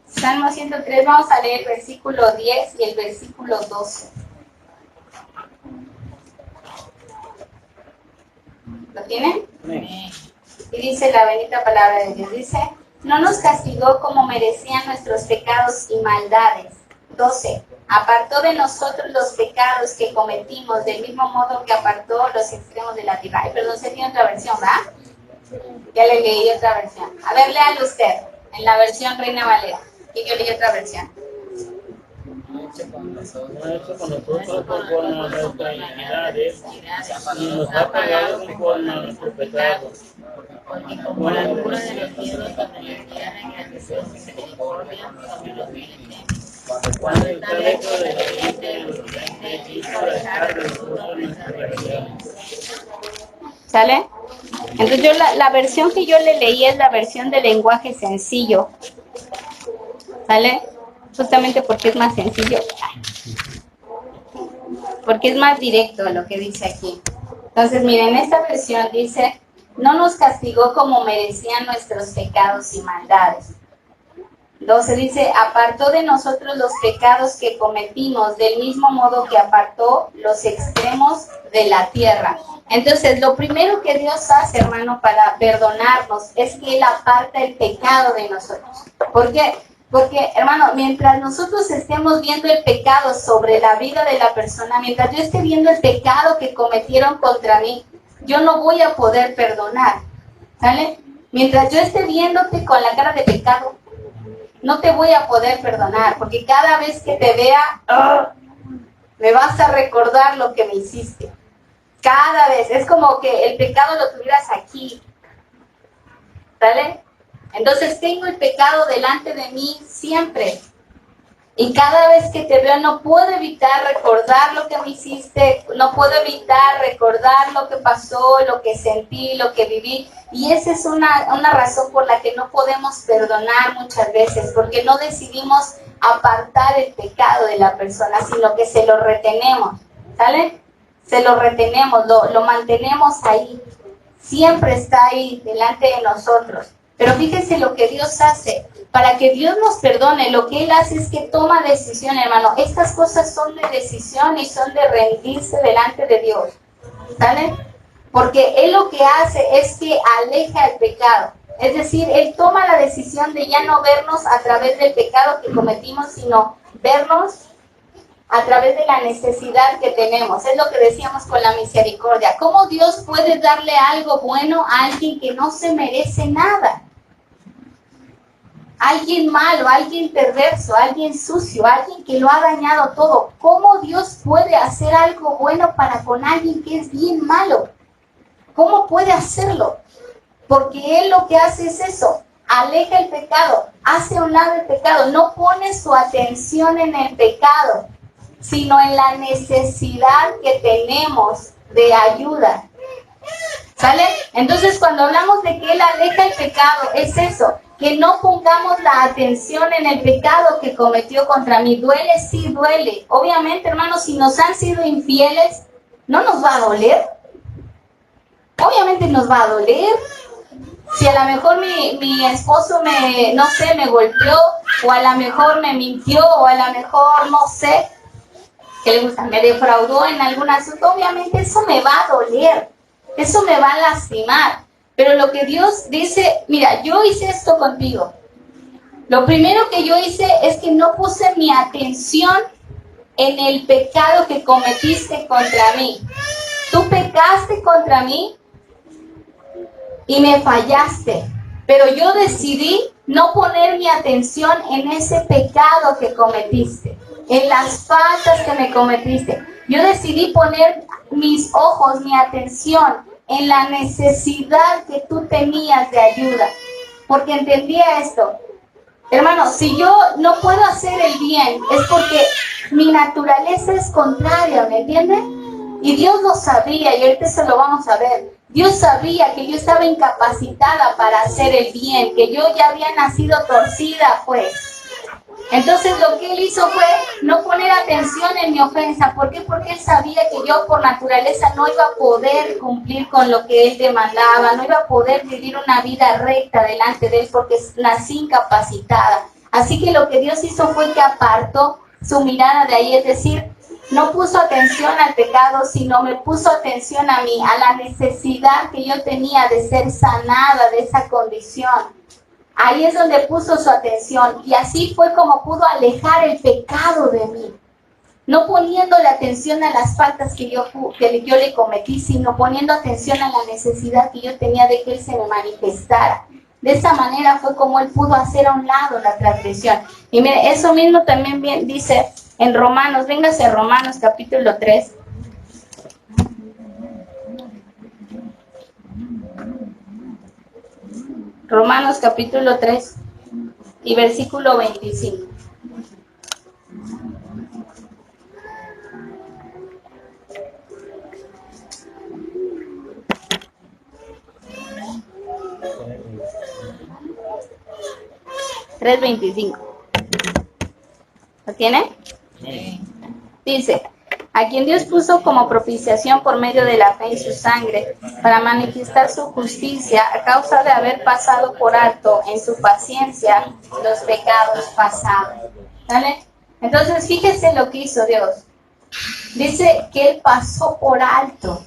Salmo 103, vamos a leer el versículo 10 y el versículo 12. ¿Lo tienen? Sí. Y dice la bendita palabra de Dios, dice, no nos castigó como merecían nuestros pecados y maldades. 12. Apartó de nosotros los pecados que cometimos, del mismo modo que apartó los extremos de la tierra. Ay, perdón, se tiene otra versión, ¿verdad? Ya le leí otra versión. A ver, léalo usted, en la versión Reina Valera. Y yo leí otra versión. No ha hecho con nosotros conforme a nuestras iniquidades, y nos ha pagado conforme a nuestros pecados. Porque como la locura de los cielos sobre la tierra engrandeció su misericordia sobre los vivientes. Cuando está lejos de la gente de los vivientes, hizo alejar de nosotros nuestras rebeliones. ¿Sale? Entonces yo la versión que yo le leí es la versión de lenguaje sencillo. ¿Sale? Justamente porque es más sencillo. Porque es más directo lo que dice aquí. Entonces, miren, esta versión dice, no nos castigó como merecían nuestros pecados y maldades. 12 dice, apartó de nosotros los pecados que cometimos, del mismo modo que apartó los extremos de la tierra. Entonces, lo primero que Dios hace, hermano, para perdonarnos, es que Él aparta el pecado de nosotros. ¿Por qué? Porque, hermano, mientras nosotros estemos viendo el pecado sobre la vida de la persona, mientras yo esté viendo el pecado que cometieron contra mí, yo no voy a poder perdonar, ¿sale? Mientras yo esté viéndote con la cara de pecado, no te voy a poder perdonar, porque cada vez que te vea, me vas a recordar lo que me hiciste. Cada vez, es como que el pecado lo tuvieras aquí, ¿sale? Entonces tengo el pecado delante de mí siempre. Y cada vez que te veo no puedo evitar recordar lo que me hiciste, no puedo evitar recordar lo que pasó, lo que sentí, lo que viví. Y esa es una razón por la que no podemos perdonar muchas veces, porque no decidimos apartar el pecado de la persona, sino que se lo retenemos, ¿sale? Se lo retenemos, lo mantenemos ahí. Siempre está ahí delante de nosotros. Pero fíjense lo que Dios hace. Para que Dios nos perdone, lo que Él hace es que toma decisión, hermano. Estas cosas son de decisión y son de rendirse delante de Dios. ¿Sale? Porque Él lo que hace es que aleja el pecado. Es decir, Él toma la decisión de ya no vernos a través del pecado que cometimos, sino vernos a través de la necesidad que tenemos. Es lo que decíamos con la misericordia. ¿Cómo Dios puede darle algo bueno a alguien que no se merece nada? Alguien malo, alguien perverso, alguien sucio, alguien que lo ha dañado todo. ¿Cómo Dios puede hacer algo bueno para con alguien que es bien malo? ¿Cómo puede hacerlo? Porque Él lo que hace es eso, aleja el pecado, hace a un lado el pecado, no pone su atención en el pecado, sino en la necesidad que tenemos de ayuda. ¿Sale? Entonces, cuando hablamos de que Él aleja el pecado, es eso, que no pongamos la atención en el pecado que cometió contra mí. ¿Duele? Sí, duele. Obviamente, hermanos, si nos han sido infieles, ¿no nos va a doler? Obviamente nos va a doler. Si a lo mejor mi esposo me golpeó, o a lo mejor me mintió, o a lo mejor, no sé, ¿qué le gusta? Me defraudó en algún asunto, obviamente eso me va a doler. Eso me va a lastimar. Pero lo que Dios dice, mira, yo hice esto contigo. Lo primero que yo hice es que no puse mi atención en el pecado que cometiste contra mí. Tú pecaste contra mí y me fallaste. Pero yo decidí no poner mi atención en ese pecado que cometiste, en las faltas que me cometiste. Yo decidí poner mis ojos, mi atención en la necesidad que tú tenías de ayuda, porque entendía esto. Hermano, si yo no puedo hacer el bien, es porque mi naturaleza es contraria, ¿me entienden? Y Dios lo sabía, y ahorita se lo vamos a ver. Dios sabía que yo estaba incapacitada para hacer el bien, que yo ya había nacido torcida, pues. Entonces lo que él hizo fue no poner atención en mi ofensa. ¿Por qué? Porque él sabía que yo por naturaleza no iba a poder cumplir con lo que él demandaba, no iba a poder vivir una vida recta delante de él porque nací incapacitada. Así que lo que Dios hizo fue que apartó su mirada de ahí, es decir, no puso atención al pecado, sino me puso atención a mí, a la necesidad que yo tenía de ser sanada de esa condición. Ahí es donde puso su atención y así fue como pudo alejar el pecado de mí. No poniéndole atención a las faltas que yo le cometí, sino poniendo atención a la necesidad que yo tenía de que Él se me manifestara. De esa manera fue como Él pudo hacer a un lado la transgresión. Y mire, eso mismo también bien dice en Romanos, véngase a Romanos capítulo 3. Romanos capítulo 3 y versículo 25. $3.25. ¿Lo tiene? Sí. Dice, a quien Dios puso como propiciación por medio de la fe en su sangre, para manifestar su justicia a causa de haber pasado por alto en su paciencia los pecados pasados. ¿Vale? Entonces, fíjese lo que hizo Dios. Dice que Él pasó por alto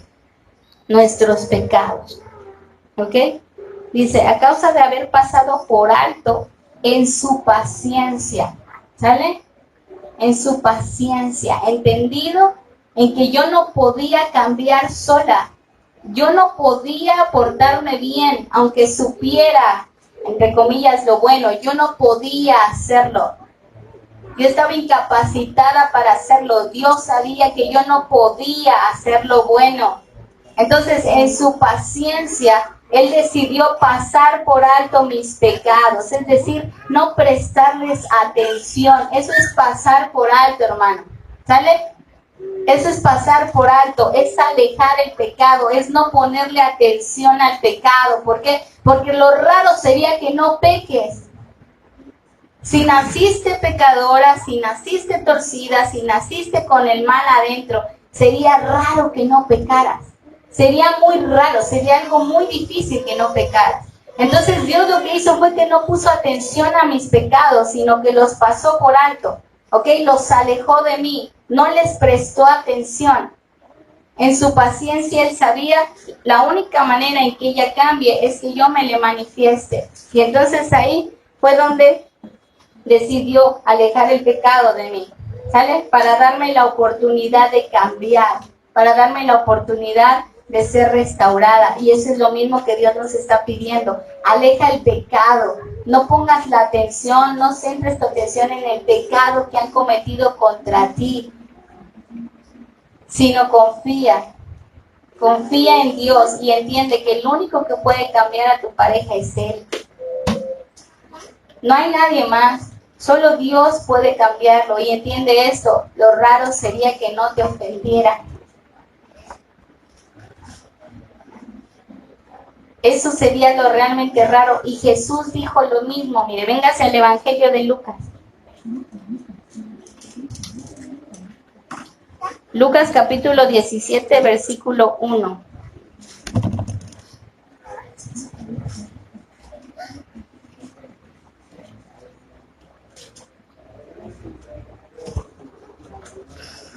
nuestros pecados. ¿Ok? Dice, a causa de haber pasado por alto en su paciencia. ¿Sale? En su paciencia, entendido en que yo no podía cambiar sola, yo no podía portarme bien, aunque supiera, entre comillas, lo bueno, yo no podía hacerlo. Yo estaba incapacitada para hacerlo. Dios sabía que yo no podía hacer lo bueno. Entonces, en su paciencia, Él decidió pasar por alto mis pecados, es decir, no prestarles atención. Eso es pasar por alto, hermano. ¿Sale? Eso es pasar por alto, es alejar el pecado, es no ponerle atención al pecado. ¿Por qué? Porque lo raro sería que no peques. Si naciste pecadora, si naciste torcida, si naciste con el mal adentro, sería raro que no pecaras. Sería muy raro, sería algo muy difícil que no pecaras. Entonces Dios lo que hizo fue que no puso atención a mis pecados, sino que los pasó por alto, ¿ok? Los alejó de mí, no les prestó atención. En su paciencia Él sabía la única manera en que ella cambie es que yo me le manifieste. Y entonces ahí fue donde decidió alejar el pecado de mí, ¿sale? Para darme la oportunidad de cambiar, para darme la oportunidad de ser restaurada. Y eso es lo mismo que Dios nos está pidiendo. Aleja el pecado, no pongas la atención, no centres tu atención en el pecado que han cometido contra ti, sino confía en Dios y entiende que el único que puede cambiar a tu pareja es Él. No hay nadie más, solo Dios puede cambiarlo. Y entiende esto, lo raro sería que no te ofendiera. Eso sería lo realmente raro. Y Jesús dijo lo mismo. Mire, véngase al Evangelio de Lucas. Lucas capítulo 17, versículo 1.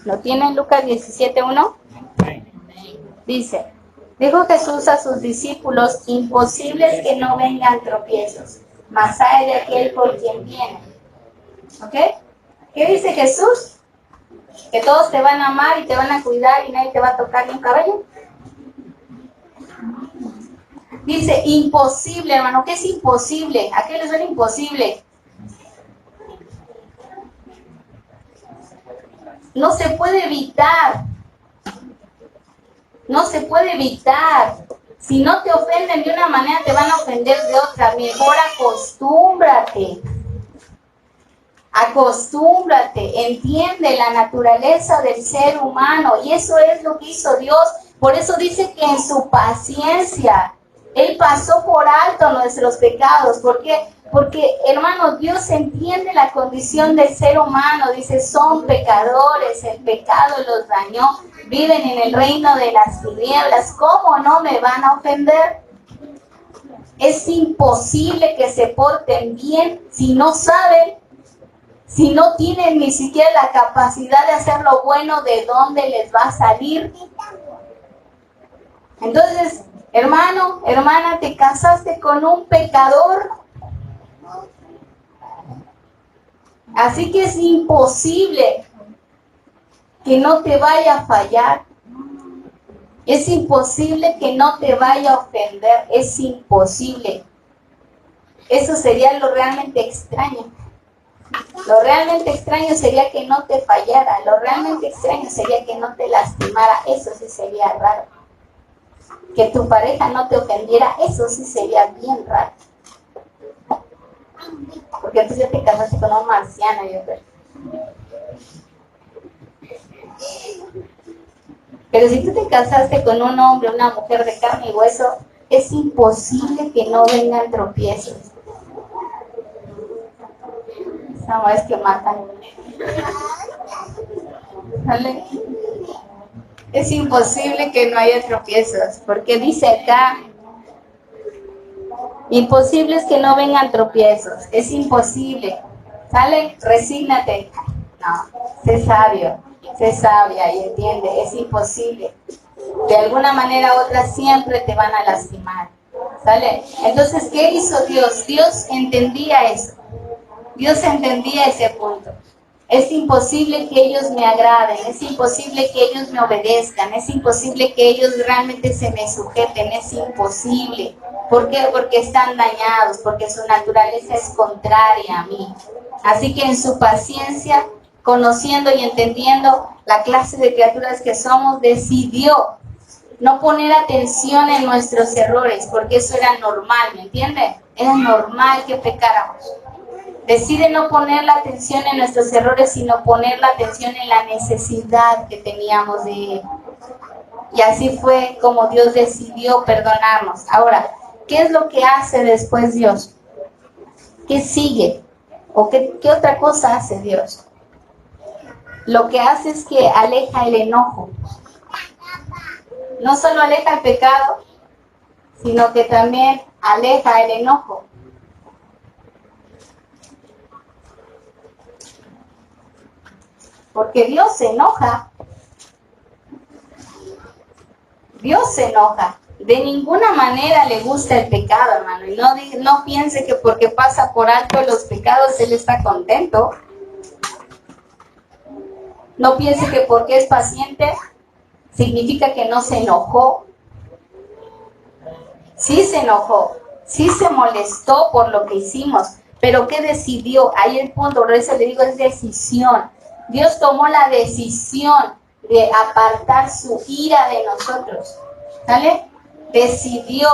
¿Lo tienen Lucas 17, 1? Dice, dijo Jesús a sus discípulos, imposible es que no vengan tropiezos, mas hay de aquel por quien viene. ¿Ok? ¿Qué dice Jesús? Que todos te van a amar y te van a cuidar y nadie te va a tocar ni un cabello. Dice, imposible, hermano. ¿Qué es imposible? ¿A qué le suena imposible? No se puede evitar. No se puede evitar. Si no te ofenden de una manera, te van a ofender de otra. Mejor acostúmbrate. Acostúmbrate, entiende la naturaleza del ser humano. Y eso es lo que hizo Dios Por eso dice que en su paciencia Él pasó por alto nuestros pecados. ¿Por qué? Porque, hermanos, Dios entiende la condición del ser humano. Dice, son pecadores, el pecado los dañó, viven en el reino de las tinieblas. ¿Cómo no me van a ofender? Es imposible que se porten bien si no saben, si no tienen ni siquiera la capacidad de hacer lo bueno, ¿de dónde les va a salir? Entonces, hermano, hermana, te casaste con un pecador. Así que es imposible que no te vaya a fallar. Es imposible que no te vaya a ofender. Es imposible. Eso sería lo realmente extraño. Lo realmente extraño sería que no te fallara. Lo realmente extraño sería que no te lastimara. Eso sí sería raro. Que tu pareja no te ofendiera. Eso sí sería bien raro. Porque tú ya te casaste con un marciano, yo creo. Pero si tú te casaste con un hombre, una mujer de carne y hueso, es imposible que no vengan tropiezos. No, es que matan. ¿Vale? Es imposible que no haya tropiezos, porque dice acá, imposible es que no vengan tropiezos, es imposible. ¿Sale? Resígnate. No, sé sabio, sé sabia y entiende, es imposible. De alguna manera u otra siempre te van a lastimar. ¿Sale? Entonces, ¿qué hizo Dios? Dios entendía eso. Dios entendía ese punto. Es imposible que ellos me agraden, es imposible que ellos me obedezcan, es imposible que ellos realmente se me sujeten, es imposible. ¿Por qué? Porque están dañados, porque su naturaleza es contraria a mí. Así que en su paciencia, conociendo y entendiendo la clase de criaturas que somos, decidió no poner atención en nuestros errores, porque eso era normal, ¿me entiende? Era normal que pecáramos. Decide no poner la atención en nuestros errores, sino poner la atención en la necesidad que teníamos de Él. Y así fue como Dios decidió perdonarnos. Ahora, ¿qué es lo que hace después Dios? ¿Qué sigue? ¿O qué otra cosa hace Dios? Lo que hace es que aleja el enojo. No solo aleja el pecado, sino que también aleja el enojo. Porque Dios se enoja. Dios se enoja. De ninguna manera le gusta el pecado, hermano. Y no piense que porque pasa por alto los pecados, Él está contento. No piense que porque es paciente, significa que no se enojó. Sí se enojó. Sí se molestó por lo que hicimos. Pero ¿qué decidió? Ahí el punto, por eso le digo, es decisión. Dios tomó la decisión de apartar su ira de nosotros. ¿Sale? Decidió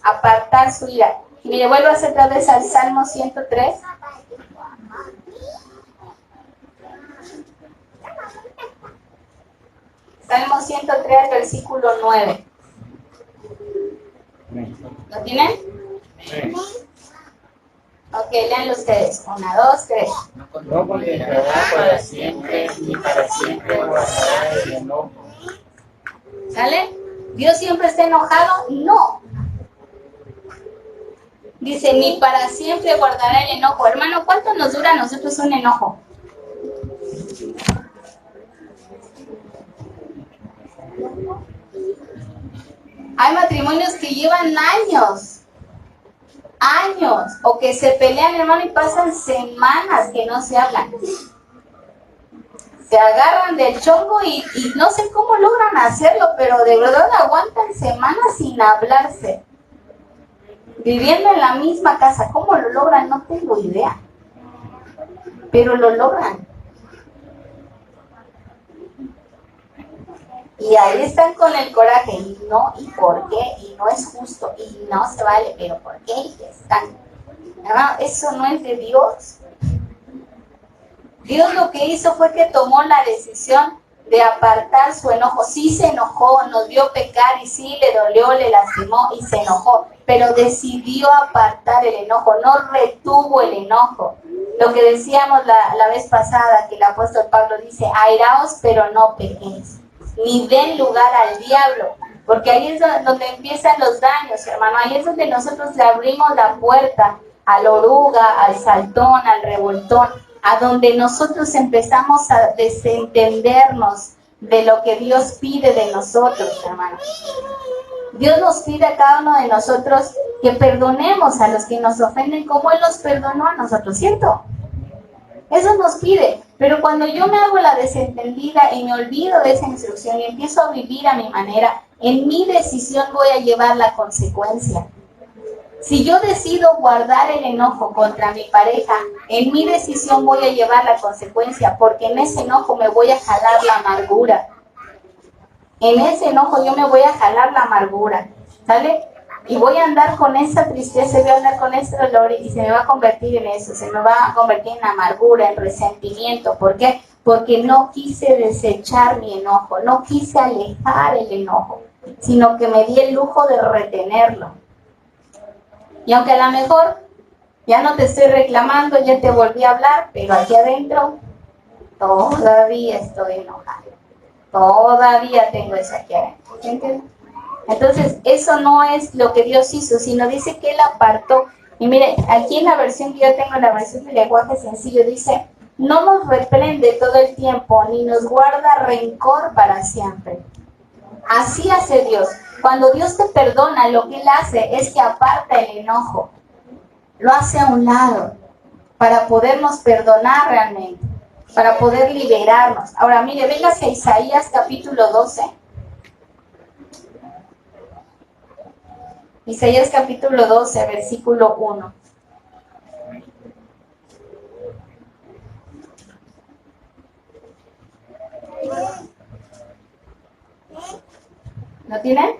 apartar su ira. Y mire, vuelvo a hacer otra vez al Salmo 103. Salmo 103, versículo 9. ¿Lo tienen? Sí. Ok, leanlo ustedes. 1, 2, 3. No contemplará para siempre, ni para siempre guardará el enojo. ¿Sale? ¿Dios siempre está enojado? No. Dice, ni para siempre guardará el enojo. Hermano, ¿cuánto nos dura a nosotros un enojo? Hay matrimonios que llevan años, o que se pelean, hermano, y pasan semanas que no se hablan. Se agarran del chongo y no sé cómo logran hacerlo, pero de verdad aguantan semanas sin hablarse. Viviendo en la misma casa, ¿cómo lo logran? No tengo idea. Pero lo logran. Y ahí están con el coraje, y no, y por qué, y no es justo, y no se vale, pero ¿por qué? Y están. Hermano, eso no es de Dios. Dios lo que hizo fue que tomó la decisión de apartar su enojo. Sí se enojó, nos vio pecar y sí le dolió, le lastimó y se enojó, pero decidió apartar el enojo, no retuvo el enojo. Lo que decíamos la vez pasada, que el apóstol Pablo dice, airaos pero no pequéis, ni den lugar al diablo, porque ahí es donde empiezan los daños, hermano. Ahí es donde nosotros le abrimos la puerta a la oruga, al saltón, al revoltón, a donde nosotros empezamos a desentendernos de lo que Dios pide de nosotros, hermano. Dios nos pide a cada uno de nosotros que perdonemos a los que nos ofenden como Él nos perdonó a nosotros, ¿cierto? Eso nos pide, pero cuando yo me hago la desentendida y me olvido de esa instrucción y empiezo a vivir a mi manera, en mi decisión voy a llevar la consecuencia. Si yo decido guardar el enojo contra mi pareja, en mi decisión voy a llevar la consecuencia, porque en ese enojo me voy a jalar la amargura. En ese enojo yo me voy a jalar la amargura, ¿sale? Y voy a andar con esa tristeza, voy a andar con ese dolor y se me va a convertir en eso, se me va a convertir en amargura, en resentimiento. ¿Por qué? Porque no quise desechar mi enojo, no quise alejar el enojo, sino que me di el lujo de retenerlo. Y aunque a lo mejor ya no te estoy reclamando, ya te volví a hablar, pero aquí adentro todavía estoy enojada. Todavía tengo eso aquí adentro. ¿Entiendes? Entonces, eso no es lo que Dios hizo, sino dice que Él apartó. Y mire, aquí en la versión que yo tengo, en la versión del lenguaje sencillo, dice, no nos reprende todo el tiempo, ni nos guarda rencor para siempre. Así hace Dios. Cuando Dios te perdona, lo que Él hace es que aparta el enojo. Lo hace a un lado para podernos perdonar realmente, para poder liberarnos. Ahora, mire, véngase a Isaías capítulo 12. Isaías capítulo 12, versículo 1. ¿Lo tienen?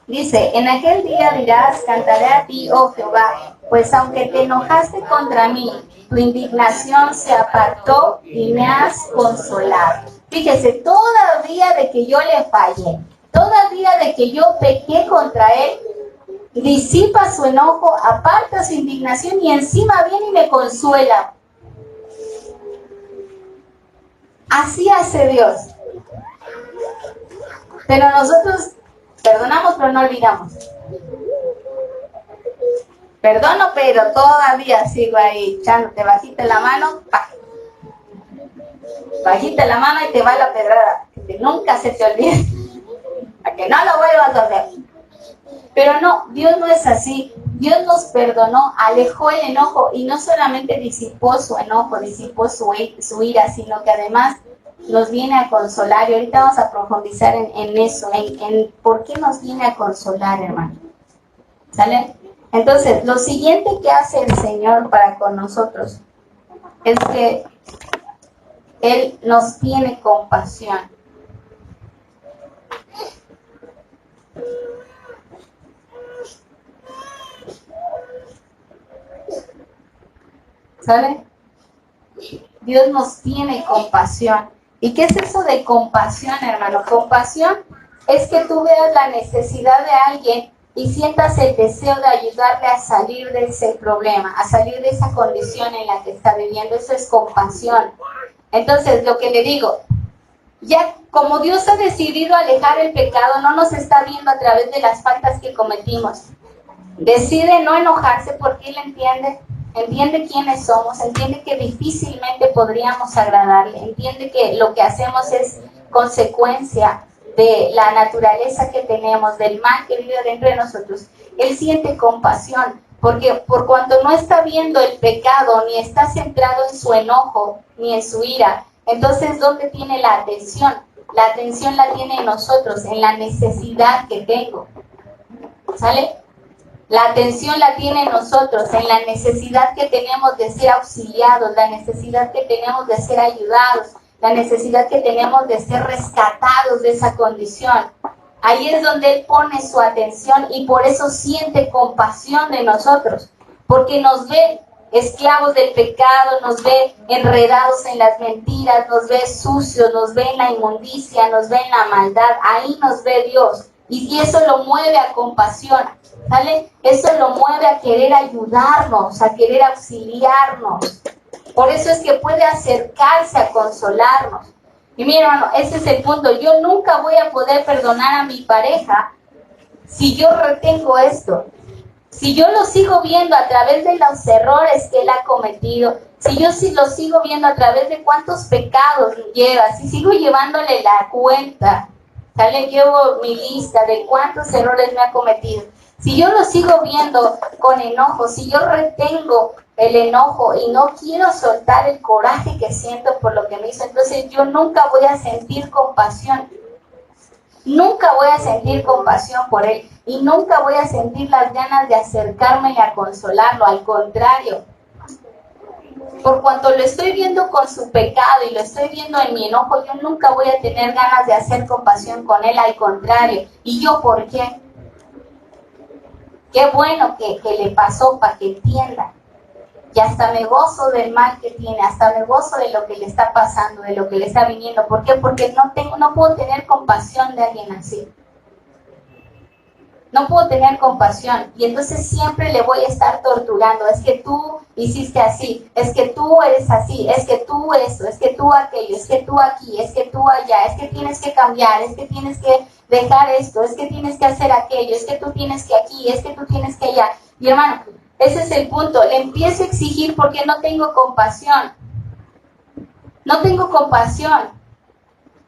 Dice, en aquel día dirás, cantaré a ti, oh Jehová, pues aunque te enojaste contra mí, tu indignación se apartó y me has consolado. Fíjese, todavía de que yo le fallé, todavía de que yo pequé contra él, disipa su enojo, aparta su indignación y encima viene y me consuela. Así hace Dios. Pero nosotros perdonamos, pero no olvidamos. Perdono, pero todavía sigo ahí echándote bajita la mano, bajita la mano y te va la pedrada. Que nunca se te olvide, para que no lo vuelvas a hacer. Pero no, Dios no es así. Dios nos perdonó, alejó el enojo y no solamente disipó su enojo, disipó su ira, sino que además nos viene a consolar. Y ahorita vamos a profundizar en eso, en por qué nos viene a consolar, hermano. ¿Sale? Entonces, lo siguiente que hace el Señor para con nosotros es que Él nos tiene compasión. ¿Sale? Dios nos tiene compasión. ¿Y qué es eso de compasión, hermano? Compasión es que tú veas la necesidad de alguien y sientas el deseo de ayudarle a salir de ese problema, a salir de esa condición en la que está viviendo. Eso es compasión. Entonces, lo que le digo, ya como Dios ha decidido alejar el pecado, no nos está viendo a través de las faltas que cometimos. Decide no enojarse porque Él entiende quiénes somos, entiende que difícilmente podríamos agradarle, entiende que lo que hacemos es consecuencia de la naturaleza que tenemos, del mal que vive dentro de nosotros. Él siente compasión, porque por cuanto no está viendo el pecado, ni está centrado en su enojo, ni en su ira, entonces ¿dónde tiene la atención? La atención la tiene en nosotros, en la necesidad que tengo. ¿Sale? La atención la tiene en nosotros, en la necesidad que tenemos de ser auxiliados, la necesidad que tenemos de ser ayudados, la necesidad que tenemos de ser rescatados de esa condición. Ahí es donde Él pone su atención y por eso siente compasión de nosotros, porque nos ve esclavos del pecado, nos ve enredados en las mentiras, nos ve sucios, nos ve en la inmundicia, nos ve en la maldad. Ahí nos ve Dios. Y eso lo mueve a compasión, ¿sale? Eso lo mueve a querer ayudarnos, a querer auxiliarnos. Por eso es que puede acercarse a consolarnos. Y mi hermano, ese es el punto. Yo nunca voy a poder perdonar a mi pareja si yo retengo esto. Si yo lo sigo viendo a través de los errores que él ha cometido, si yo lo sigo viendo a través de cuántos pecados lleva, si sigo llevándole la cuenta, ¿sale? Llevo mi lista de cuántos errores me ha cometido. Si yo lo sigo viendo con enojo, si yo retengo el enojo y no quiero soltar el coraje que siento por lo que me hizo, entonces yo nunca voy a sentir compasión. Nunca voy a sentir compasión por él y nunca voy a sentir las ganas de acercarme y a consolarlo. Al contrario, por cuanto lo estoy viendo con su pecado y lo estoy viendo en mi enojo, yo nunca voy a tener ganas de hacer compasión con él. Al contrario. ¿Y yo por qué? Qué bueno que le pasó para que entienda. Y hasta me gozo del mal que tiene, hasta me gozo de lo que le está pasando, de lo que le está viniendo. ¿Por qué? Porque no puedo tener compasión de alguien así. No puedo tener compasión. Y entonces siempre le voy a estar torturando. Es que tú hiciste así, es que tú eres así, es que tú eso, es que tú aquello, es que tú aquí, es que tú allá, es que tienes que cambiar, es que tienes que dejar esto, es que tienes que hacer aquello, es que tú tienes que aquí, es que tú tienes que allá. Y hermano, ese es el punto. Le empiezo a exigir porque no tengo compasión. No tengo compasión.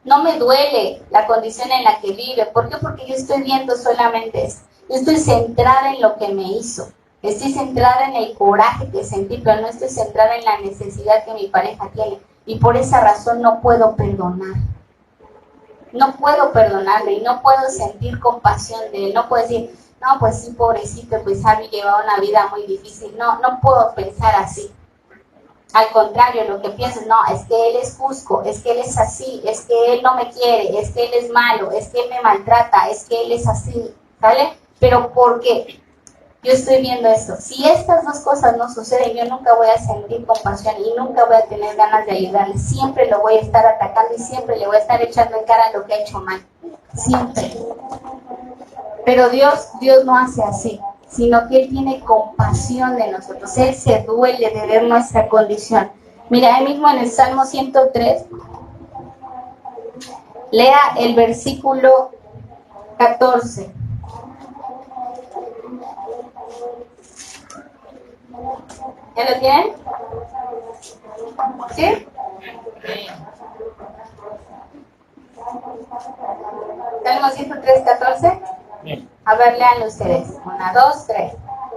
No me duele la condición en la que vive. ¿Por qué? Porque yo estoy viendo solamente eso. Yo estoy centrada en lo que me hizo. Estoy centrada en el coraje que sentí, pero no estoy centrada en la necesidad que mi pareja tiene. Y por esa razón no puedo perdonar. No puedo perdonarle y no puedo sentir compasión de él. No puedo decir, no, pues sí, pobrecito, pues Javi llevaba una vida muy difícil. No puedo pensar así. Al contrario, lo que pienso, no, es que él es juzgo, es que él es así, es que él no me quiere, es que él es malo, es que él me maltrata, es que él es así, ¿vale? Pero porque yo estoy viendo esto. Si estas dos cosas no suceden, yo nunca voy a sentir compasión y nunca voy a tener ganas de ayudarle. Siempre lo voy a estar atacando y siempre le voy a estar echando en cara lo que ha hecho mal. Siempre. Pero Dios no hace así, sino que Él tiene compasión de nosotros. Él se duele de ver nuestra condición. Mira, ahí mismo en el Salmo 103, lea el versículo 14. ¿Ya lo tienen? ¿Sí? Salmo 103, 14. A ver, leanlo ustedes. 1, 2, 3.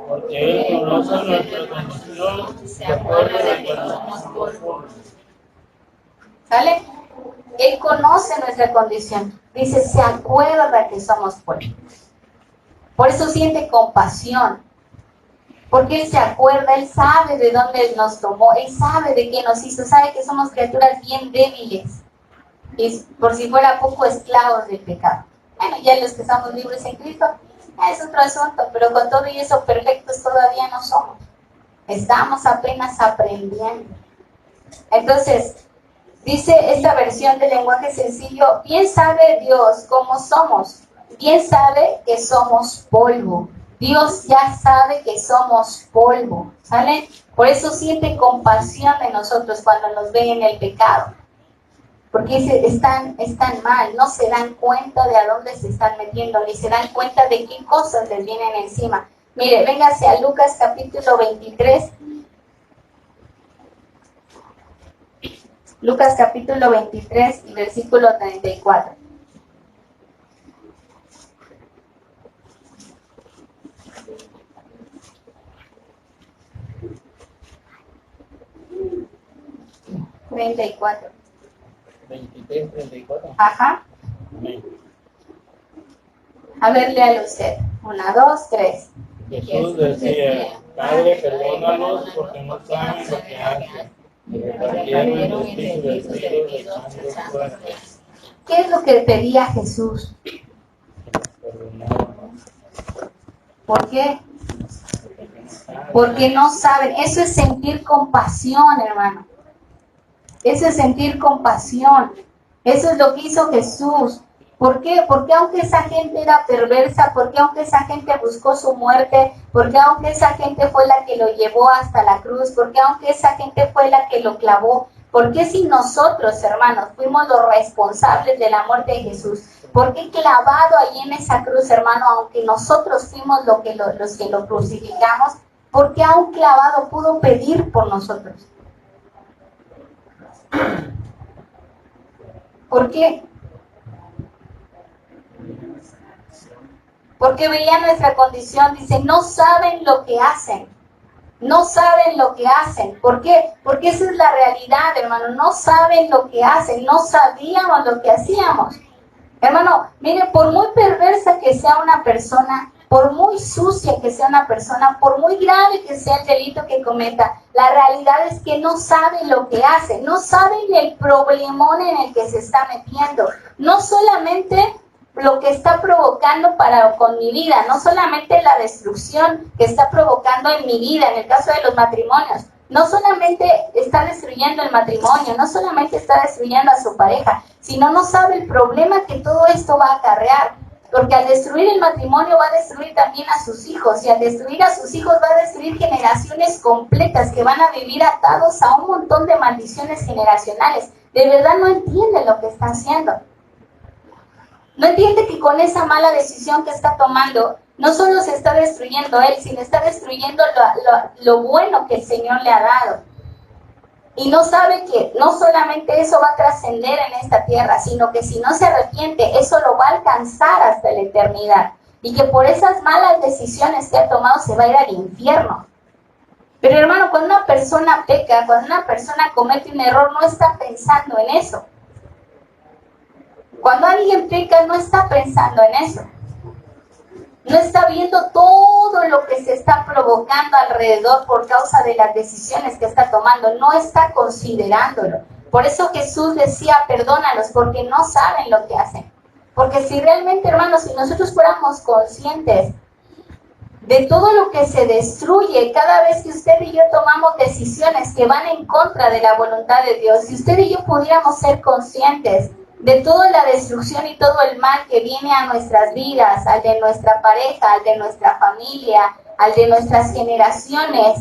Porque Él conoce nuestra condición, se acuerda de que somos polvo. ¿Sale? Él conoce nuestra condición. Dice, se acuerda que somos polvo. Por eso siente compasión. Porque Él se acuerda, Él sabe de dónde nos tomó, Él sabe de qué nos hizo, sabe que somos criaturas bien débiles. Y por si fuera poco, esclavos del pecado. Bueno, ya los que estamos libres en Cristo, es otro asunto, pero con todo y eso perfectos todavía no somos. Estamos apenas aprendiendo. Entonces, dice esta versión del lenguaje sencillo, bien sabe Dios cómo somos, bien sabe que somos polvo. Dios ya sabe que somos polvo, ¿sale? Por eso siente compasión de nosotros cuando nos ven en el pecado. Porque están mal, no se dan cuenta de a dónde se están metiendo, ni se dan cuenta de qué cosas les vienen encima. Mire, véngase a Lucas capítulo 23. Lucas capítulo 23 y versículo 34. ¿34? 23, 34. Ajá. Amén. A ver, léalo usted. 1, 2, 3. Jesús decía, Padre, perdónalos porque no saben lo que hacen. Y repartieron entre sus vestidos echando suertes. ¿Qué es lo que pedía Jesús? Perdonaron. ¿Por qué? Porque no saben. Eso es sentir compasión, hermano. Eso es sentir compasión. Eso es lo que hizo Jesús. ¿Por qué? Porque aunque esa gente era perversa, porque aunque esa gente buscó su muerte, porque aunque esa gente fue la que lo llevó hasta la cruz, porque aunque esa gente fue la que lo clavó, ¿por qué si nosotros, hermanos, fuimos los responsables de la muerte de Jesús? ¿Por qué clavado ahí en esa cruz, hermano, aunque nosotros fuimos los que lo crucificamos, por qué aún clavado pudo pedir por nosotros? ¿Por qué? Porque veía nuestra condición, dice, no saben lo que hacen. No saben lo que hacen. ¿Por qué? Porque esa es la realidad, hermano. No saben lo que hacen. No sabíamos lo que hacíamos. Hermano, mire, por muy perversa que sea una persona, por muy sucia que sea una persona, por muy grave que sea el delito que cometa, la realidad es que no saben lo que hacen. No saben el problemón en el que se está metiendo. No solamente lo que está provocando con mi vida, no solamente la destrucción que está provocando en mi vida, en el caso de los matrimonios, no solamente está destruyendo el matrimonio, no solamente está destruyendo a su pareja, sino no sabe el problema que todo esto va a acarrear, porque al destruir el matrimonio va a destruir también a sus hijos, y al destruir a sus hijos va a destruir generaciones completas que van a vivir atados a un montón de maldiciones generacionales. De verdad no entienden lo que está haciendo. No entiende que con esa mala decisión que está tomando, no solo se está destruyendo él, sino está destruyendo lo bueno que el Señor le ha dado. Y no sabe que no solamente eso va a trascender en esta tierra, sino que si no se arrepiente, eso lo va a alcanzar hasta la eternidad. Y que por esas malas decisiones que ha tomado se va a ir al infierno. Pero hermano, cuando una persona peca, cuando una persona comete un error, no está pensando en eso. Cuando alguien peca, no está pensando en eso. No está viendo todo lo que se está provocando alrededor por causa de las decisiones que está tomando. No está considerándolo. Por eso Jesús decía, perdónalos, porque no saben lo que hacen. Porque si realmente, hermanos, si nosotros fuéramos conscientes de todo lo que se destruye cada vez que usted y yo tomamos decisiones que van en contra de la voluntad de Dios, si usted y yo pudiéramos ser conscientes de toda la destrucción y todo el mal que viene a nuestras vidas, al de nuestra pareja, al de nuestra familia, al de nuestras generaciones,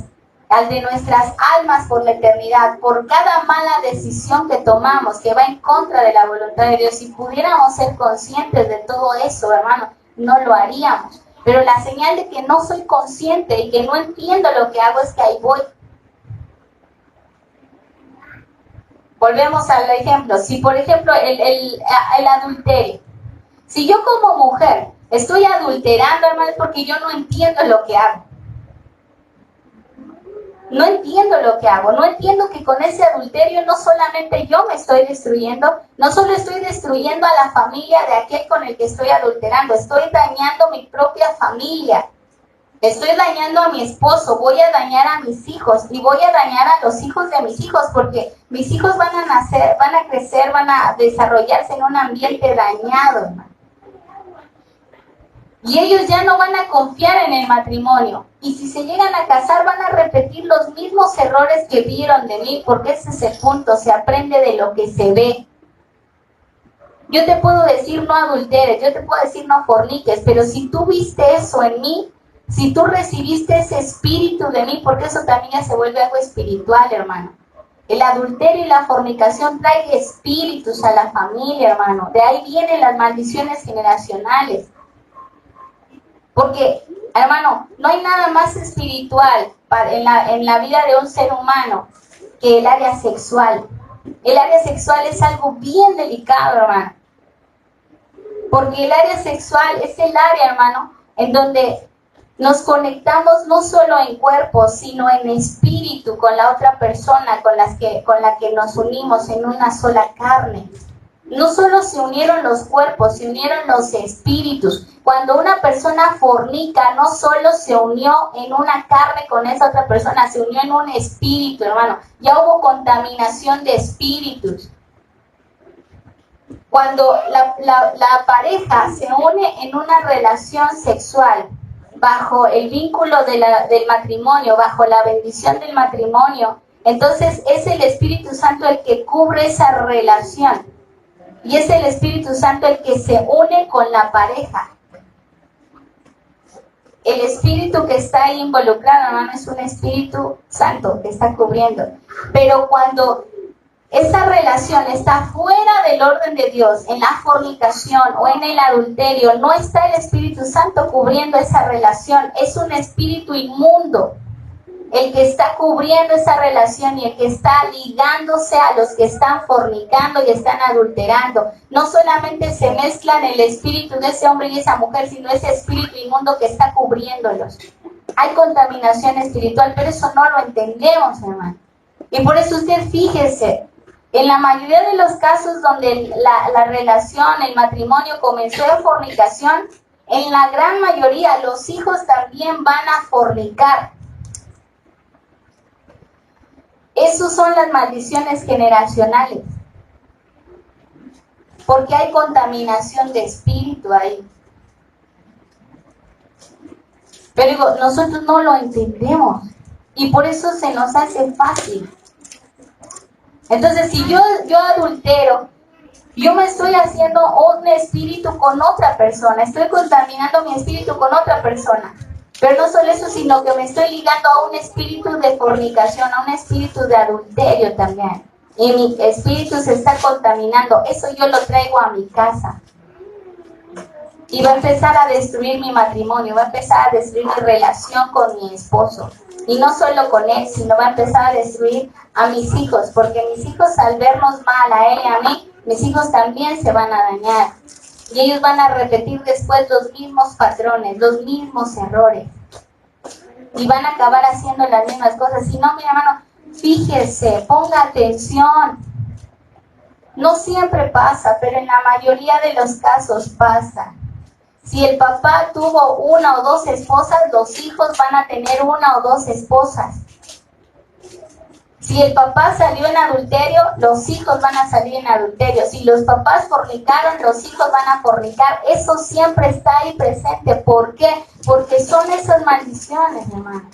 al de nuestras almas por la eternidad, por cada mala decisión que tomamos que va en contra de la voluntad de Dios, si pudiéramos ser conscientes de todo eso, hermano, no lo haríamos. Pero la señal de que no soy consciente y que no entiendo lo que hago es que ahí voy. Volvemos al ejemplo. Si, por ejemplo, el adulterio. Si yo como mujer estoy adulterando, hermano, es porque yo no entiendo lo que hago. No entiendo lo que hago. No entiendo que con ese adulterio no solamente yo me estoy destruyendo, no solo estoy destruyendo a la familia de aquel con el que estoy adulterando, estoy dañando mi propia familia. Estoy dañando a mi esposo, voy a dañar a mis hijos y voy a dañar a los hijos de mis hijos porque mis hijos van a nacer, van a crecer, van a desarrollarse en un ambiente dañado, hermano. Y ellos ya no van a confiar en el matrimonio. Y si se llegan a casar van a repetir los mismos errores que vieron de mí, porque ese es el punto, se aprende de lo que se ve. Yo te puedo decir no adulteres, yo te puedo decir no forniques, pero si tú viste eso en mí, si tú recibiste ese espíritu de mí, porque eso también ya se vuelve algo espiritual, hermano. El adulterio y la fornicación trae espíritus a la familia, hermano. De ahí vienen las maldiciones generacionales. Porque, hermano, no hay nada más espiritual en la vida de un ser humano que el área sexual. El área sexual es algo bien delicado, hermano. Porque el área sexual es el área, hermano, en donde nos conectamos no solo en cuerpo, sino en espíritu con la otra persona con la que nos unimos en una sola carne. No solo se unieron los cuerpos, se unieron los espíritus. Cuando una persona fornica, no solo se unió en una carne con esa otra persona, se unió en un espíritu, hermano. Ya hubo contaminación de espíritus. Cuando la pareja se une en una relación sexual, bajo el vínculo del matrimonio, bajo la bendición del matrimonio, entonces es el Espíritu Santo el que cubre esa relación. Y es el Espíritu Santo el que se une con la pareja. El espíritu que está ahí involucrado, hermano, es un Espíritu Santo que está cubriendo. Pero cuando esa relación está fuera del orden de Dios, en la fornicación o en el adulterio, no está el Espíritu Santo cubriendo esa relación. Es un espíritu inmundo el que está cubriendo esa relación y el que está ligándose a los que están fornicando y están adulterando. No solamente se mezclan el espíritu de ese hombre y esa mujer, sino ese espíritu inmundo que está cubriéndolos. Hay contaminación espiritual, pero eso no lo entendemos, hermano. Y por eso usted fíjese, en la mayoría de los casos donde la relación, el matrimonio comenzó en fornicación, en la gran mayoría los hijos también van a fornicar. Esas son las maldiciones generacionales, porque hay contaminación de espíritu ahí. Pero digo, nosotros no lo entendemos y por eso se nos hace fácil. Entonces, si yo adultero, yo me estoy haciendo un espíritu con otra persona, estoy contaminando mi espíritu con otra persona. Pero no solo eso, sino que me estoy ligando a un espíritu de fornicación, a un espíritu de adulterio también. Y mi espíritu se está contaminando. Eso yo lo traigo a mi casa. Y va a empezar a destruir mi matrimonio, va a empezar a destruir mi relación con mi esposo. Y no solo con él, sino va a empezar a destruir a mis hijos. Porque mis hijos, al vernos mal a él y a mí, mis hijos también se van a dañar. Y ellos van a repetir después los mismos patrones, los mismos errores. Y van a acabar haciendo las mismas cosas. Si no, mi hermano, fíjese, ponga atención. No siempre pasa, pero en la mayoría de los casos pasa. Si el papá tuvo una o dos esposas, los hijos van a tener una o dos esposas. Si el papá salió en adulterio, los hijos van a salir en adulterio. Si los papás fornicaron, los hijos van a fornicar. Eso siempre está ahí presente. ¿Por qué? Porque son esas maldiciones, hermano.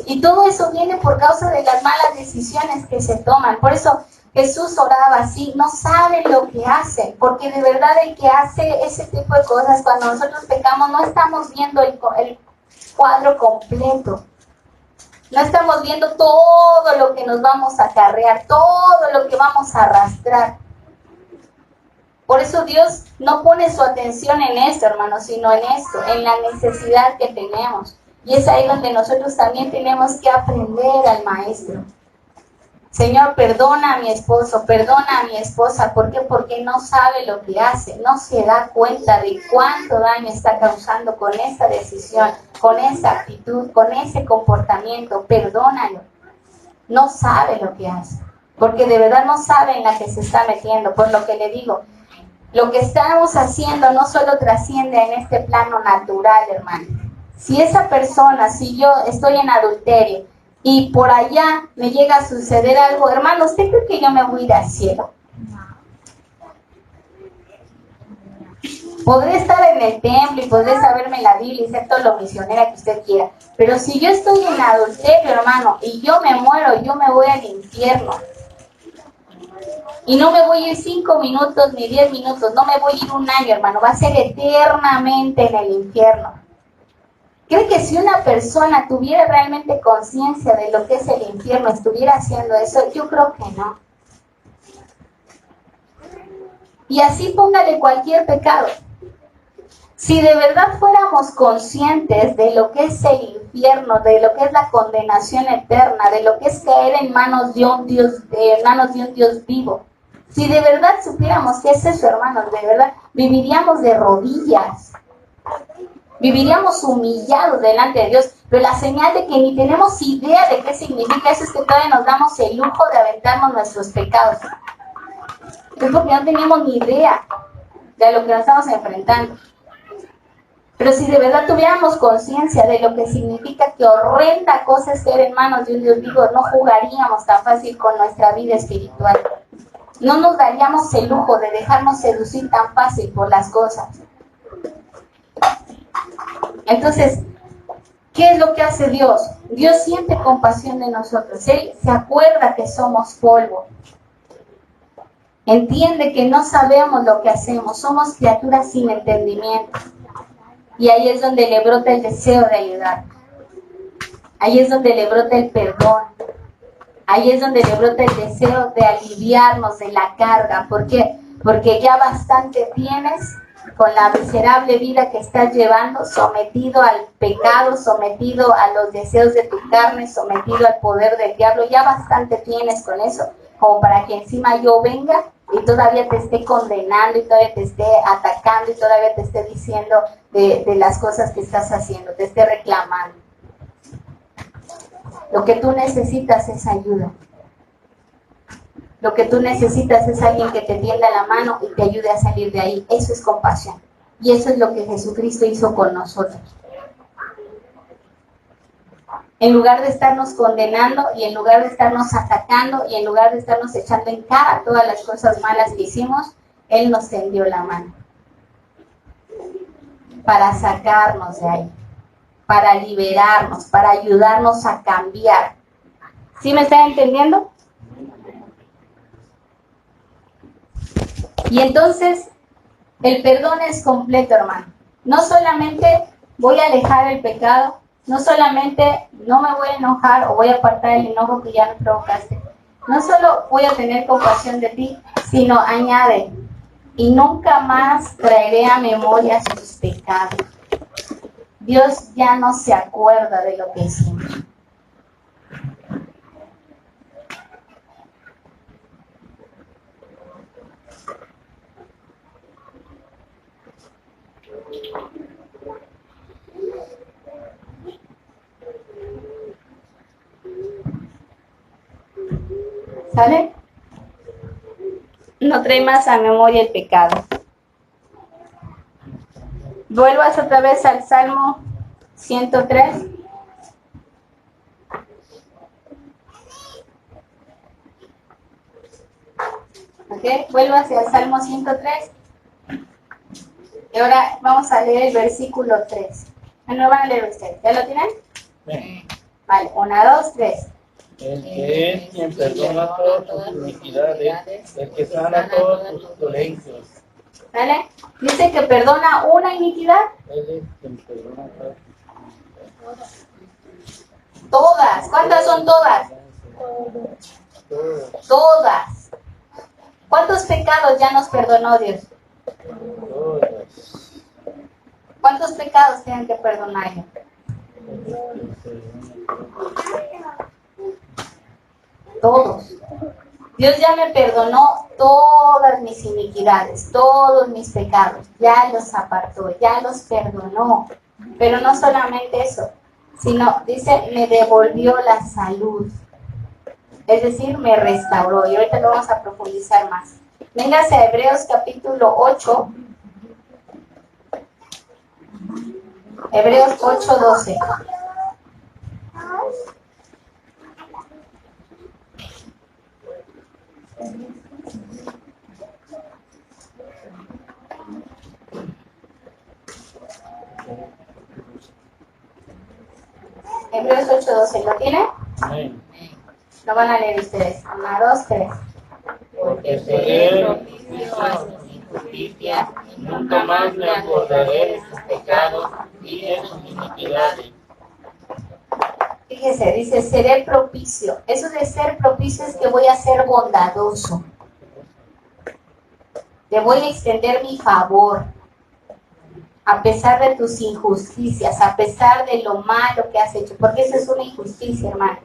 Y todo eso viene por causa de las malas decisiones que se toman. Por eso Jesús oraba así. No sabe lo que hace. Porque de verdad el que hace ese tipo de cosas, cuando nosotros pecamos, no estamos viendo el cuadro completo. No estamos viendo todo lo que nos vamos a acarrear, todo lo que vamos a arrastrar. Por eso Dios no pone su atención en esto, hermanos, sino en esto, en la necesidad que tenemos. Y es ahí donde nosotros también tenemos que aprender al Maestro. Señor, perdona a mi esposo, perdona a mi esposa. ¿Por qué? Porque no sabe lo que hace, no se da cuenta de cuánto daño está causando con esa decisión, con esa actitud, con ese comportamiento. Perdónalo. No sabe lo que hace, porque de verdad no sabe en la que se está metiendo. Por lo que le digo, lo que estamos haciendo no solo trasciende en este plano natural, hermano. Si esa persona, si yo estoy en adulterio, y por allá me llega a suceder algo, hermano, ¿usted cree que yo me voy a ir al cielo? Podré estar en el templo y podré saberme la Biblia y ser todo lo misionera que usted quiera, pero si yo estoy en adulterio, hermano, y yo me muero, yo me voy al infierno. Y no me voy a ir 5 minutos ni 10 minutos, no me voy a ir un año, hermano, va a ser eternamente en el infierno. ¿Cree que si una persona tuviera realmente conciencia de lo que es el infierno, estuviera haciendo eso? Yo creo que no. Y así póngale cualquier pecado. Si de verdad fuéramos conscientes de lo que es el infierno, de lo que es la condenación eterna, de lo que es caer en manos de un Dios vivo, si de verdad supiéramos qué es eso, hermanos, de verdad, viviríamos de rodillas. Viviríamos humillados delante de Dios, pero la señal de que ni tenemos idea de qué significa eso es que todavía nos damos el lujo de aventarnos nuestros pecados. Es porque no tenemos ni idea de lo que nos estamos enfrentando. Pero si de verdad tuviéramos conciencia de lo que significa, que horrenda cosa es ser en manos de un Dios vivo, no jugaríamos tan fácil con nuestra vida espiritual. No nos daríamos el lujo de dejarnos seducir tan fácil por las cosas. Entonces, ¿qué es lo que hace Dios? Dios siente compasión de nosotros. Él se acuerda que somos polvo. Entiende que no sabemos lo que hacemos. Somos criaturas sin entendimiento. Y ahí es donde le brota el deseo de ayudar. Ahí es donde le brota el perdón. Ahí es donde le brota el deseo de aliviarnos de la carga. ¿Por qué? Porque ya bastante tienes con la miserable vida que estás llevando, sometido al pecado, sometido a los deseos de tu carne, sometido al poder del diablo. Ya bastante tienes con eso, como para que encima yo venga y todavía te esté condenando y todavía te esté atacando y todavía te esté diciendo de las cosas que estás haciendo, te esté reclamando. Lo que tú necesitas es ayuda. Lo que tú necesitas es alguien que te tienda la mano y te ayude a salir de ahí. Eso es compasión. Y eso es lo que Jesucristo hizo con nosotros. En lugar de estarnos condenando y en lugar de estarnos atacando y en lugar de estarnos echando en cara todas las cosas malas que hicimos, Él nos tendió la mano para sacarnos de ahí, para liberarnos, para ayudarnos a cambiar. ¿Sí me están entendiendo? Y entonces, el perdón es completo, hermano. No solamente voy a alejar el pecado, no solamente no me voy a enojar o voy a apartar el enojo que ya me provocaste. No solo voy a tener compasión de ti, sino añade, y nunca más traeré a memoria sus pecados. Dios ya no se acuerda de lo que hicimos. ¿Sale? No trae más a memoria el pecado. Vuelvas otra vez al Salmo 103. ¿Ok? Vuelvas al Salmo 103. Y ahora vamos a leer el versículo 3. ¿No van a leer ustedes? ¿Ya lo tienen? Sí. Vale, 1, 2, 3. El que es quien perdona todas tus iniquidades, el que sana todos tus dolencias. ¿Vale? Dice que perdona una iniquidad. Él es quien perdona todas tus Todas. ¿Cuántas son todas? Todas. Todas. ¿Cuántos pecados ya nos perdonó Dios? Todas. ¿Cuántos pecados tienen que perdonar? Todos. Dios ya me perdonó todas mis iniquidades, todos mis pecados, ya los apartó, ya los perdonó. Pero no solamente eso, sino, dice, me devolvió la salud. Es decir, me restauró. Y ahorita lo vamos a profundizar más. Véngase a Hebreos capítulo 8. Hebreos 8:12. Hebreos 8:12, ¿lo tiene? Amén. Lo van a leer ustedes. 1, 2, 3. Porque seré propicio a sus injusticias, nunca más me acordaré de sus pecados y de sus iniquidades. Fíjese, dice, seré propicio. Eso de ser propicio es que voy a ser bondadoso. Te voy a extender mi favor. A pesar de tus injusticias, a pesar de lo malo que has hecho. Porque eso es una injusticia, hermano.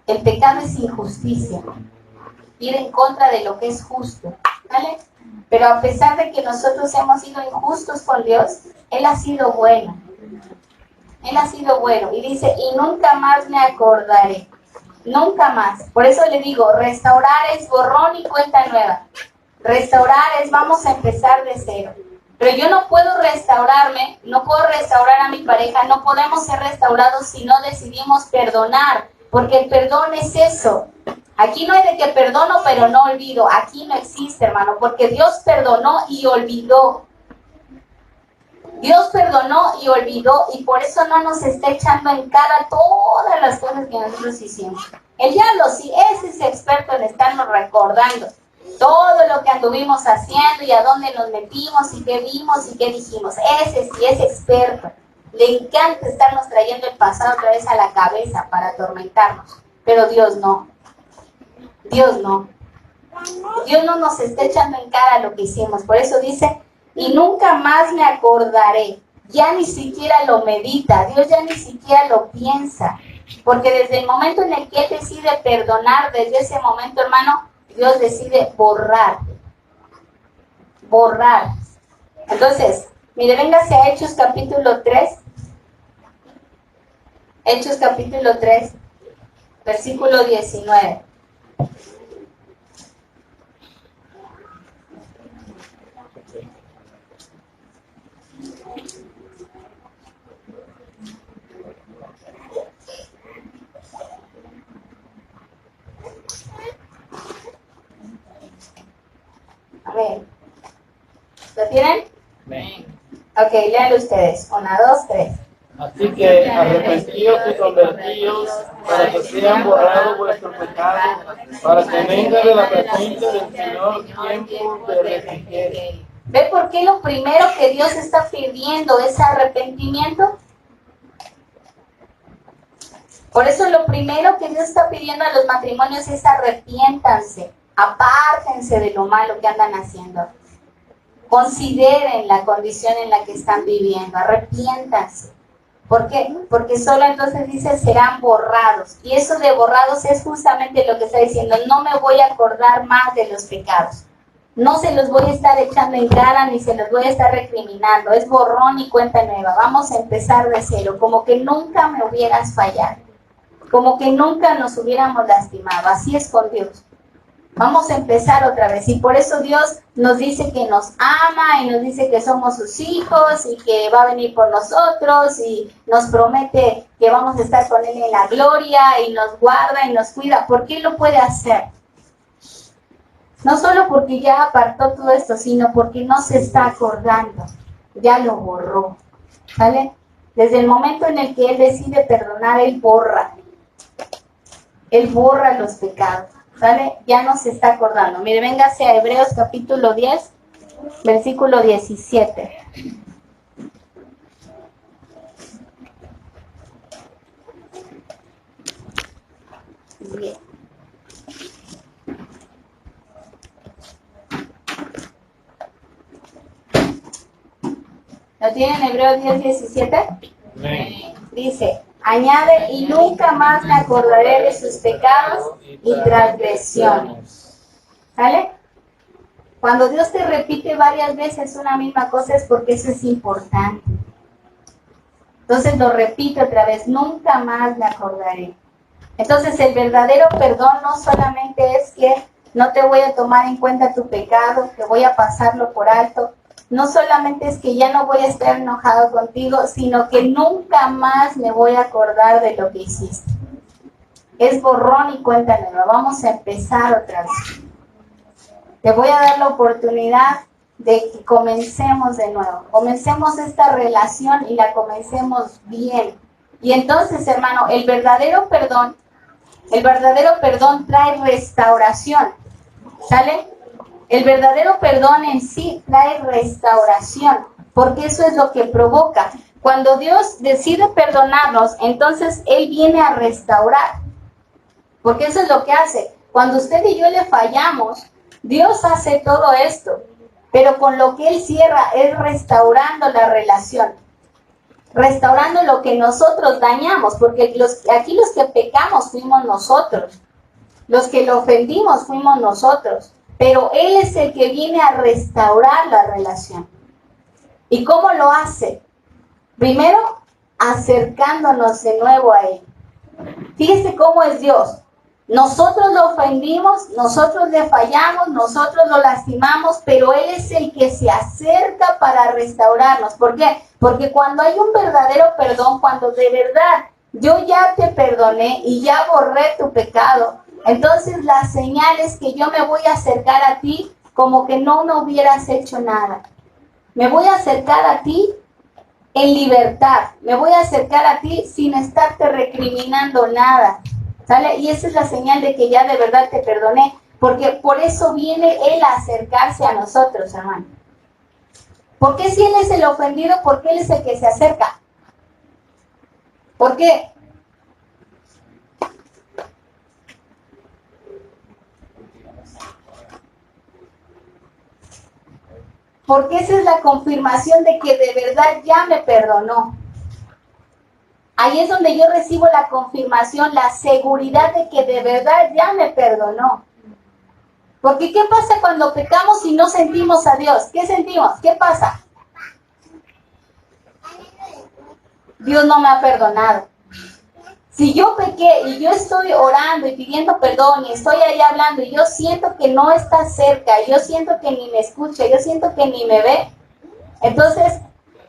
El pecado es injusticia. Ir en contra de lo que es justo. ¿Vale? Pero a pesar de que nosotros hemos sido injustos con Dios, Él ha sido bueno. Él ha sido bueno. Y dice, y nunca más me acordaré. Nunca más. Por eso le digo, restaurar es borrón y cuenta nueva. Restaurar es vamos a empezar de cero. Pero yo no puedo restaurarme, no puedo restaurar a mi pareja, no podemos ser restaurados si no decidimos perdonar. Porque el perdón es eso. Aquí no hay de que perdono pero no olvido. Aquí no existe, hermano. Porque Dios perdonó y olvidó. Dios perdonó y olvidó y por eso no nos está echando en cara todas las cosas que nosotros hicimos. El diablo sí, ese es experto en estarnos recordando todo lo que anduvimos haciendo y a dónde nos metimos y qué vimos y qué dijimos. Ese sí es experto. Le encanta estarnos trayendo el pasado otra vez a la cabeza para atormentarnos. Pero Dios no. Dios no. Dios no nos está echando en cara lo que hicimos. Por eso dice, y nunca más me acordaré. Ya ni siquiera lo medita. Dios ya ni siquiera lo piensa. Porque desde el momento en el que Él decide perdonar, desde ese momento, hermano, Dios decide borrar. Borrar. Entonces, mire, véngase a Hechos capítulo 3. Hechos capítulo 3, versículo 19. A ver, ¿lo tienen? Amén. Ok, léanlo ustedes. 1, 2, 3. Así que arrepentíos y convertíos para que sean borrados vuestros pecados, para que venga de la presencia del Señor tiempo de refrigerio. ¿Ve por qué lo primero que Dios está pidiendo es arrepentimiento? Por eso lo primero que Dios está pidiendo a los matrimonios es arrepiéntanse, apártense de lo malo que andan haciendo. Consideren la condición en la que están viviendo, arrepiéntanse. ¿Por qué? Porque solo entonces dice serán borrados. Y eso de borrados es justamente lo que está diciendo. No me voy a acordar más de los pecados. No se los voy a estar echando en cara ni se los voy a estar recriminando. Es borrón y cuenta nueva. Vamos a empezar de cero. Como que nunca me hubieras fallado. Como que nunca nos hubiéramos lastimado. Así es con Dios. Vamos a empezar otra vez. Y por eso Dios nos dice que nos ama y nos dice que somos sus hijos y que va a venir por nosotros y nos promete que vamos a estar con Él en la gloria y nos guarda y nos cuida. ¿Por qué lo puede hacer? No solo porque ya apartó todo esto, sino porque no se está acordando. Ya lo borró. ¿Vale? Desde el momento en el que Él decide perdonar, Él borra. Él borra los pecados. ¿Vale? Ya no se está acordando. Mire, véngase a Hebreos capítulo 10, versículo 17. Bien. ¿Lo tienen Hebreos 10, 17? Amén. Dice, añade, y nunca más me acordaré de sus pecados y transgresiones. ¿Sale? Cuando Dios te repite varias veces una misma cosa es porque eso es importante. Entonces lo repito otra vez, nunca más me acordaré. Entonces el verdadero perdón no solamente es que no te voy a tomar en cuenta tu pecado, que voy a pasarlo por alto. No solamente es que ya no voy a estar enojado contigo, sino que nunca más me voy a acordar de lo que hiciste. Es borrón y cuenta nueva. Vamos a empezar otra vez. Te voy a dar la oportunidad de que comencemos de nuevo. Comencemos esta relación y la comencemos bien. Y entonces, hermano, el verdadero perdón trae restauración. ¿Sale? El verdadero perdón en sí trae restauración, porque eso es lo que provoca. Cuando Dios decide perdonarnos, entonces Él viene a restaurar, porque eso es lo que hace. Cuando usted y yo le fallamos, Dios hace todo esto, pero con lo que Él cierra es restaurando la relación, restaurando lo que nosotros dañamos, porque aquí los que pecamos fuimos nosotros, los que lo ofendimos fuimos nosotros. Pero Él es el que viene a restaurar la relación. ¿Y cómo lo hace? Primero, acercándonos de nuevo a Él. Fíjese cómo es Dios. Nosotros lo ofendimos, nosotros le fallamos, nosotros lo lastimamos, pero Él es el que se acerca para restaurarnos. ¿Por qué? Porque cuando hay un verdadero perdón, cuando de verdad yo ya te perdoné y ya borré tu pecado, entonces la señal es que yo me voy a acercar a ti como que no me hubieras hecho nada. Me voy a acercar a ti en libertad. Me voy a acercar a ti sin estarte recriminando nada. ¿Sale? Y esa es la señal de que ya de verdad te perdoné. Porque por eso viene Él a acercarse a nosotros, hermano. ¿Por qué si Él es el ofendido? ¿Por qué Él es el que se acerca? ¿Por qué? Porque esa es la confirmación de que de verdad ya me perdonó. Ahí es donde yo recibo la confirmación, la seguridad de que de verdad ya me perdonó. Porque ¿qué pasa cuando pecamos y no sentimos a Dios? ¿Qué sentimos? ¿Qué pasa? Dios no me ha perdonado. Si yo pequé y yo estoy orando y pidiendo perdón y estoy ahí hablando y yo siento que no está cerca, yo siento que ni me escucha, yo siento que ni me ve, entonces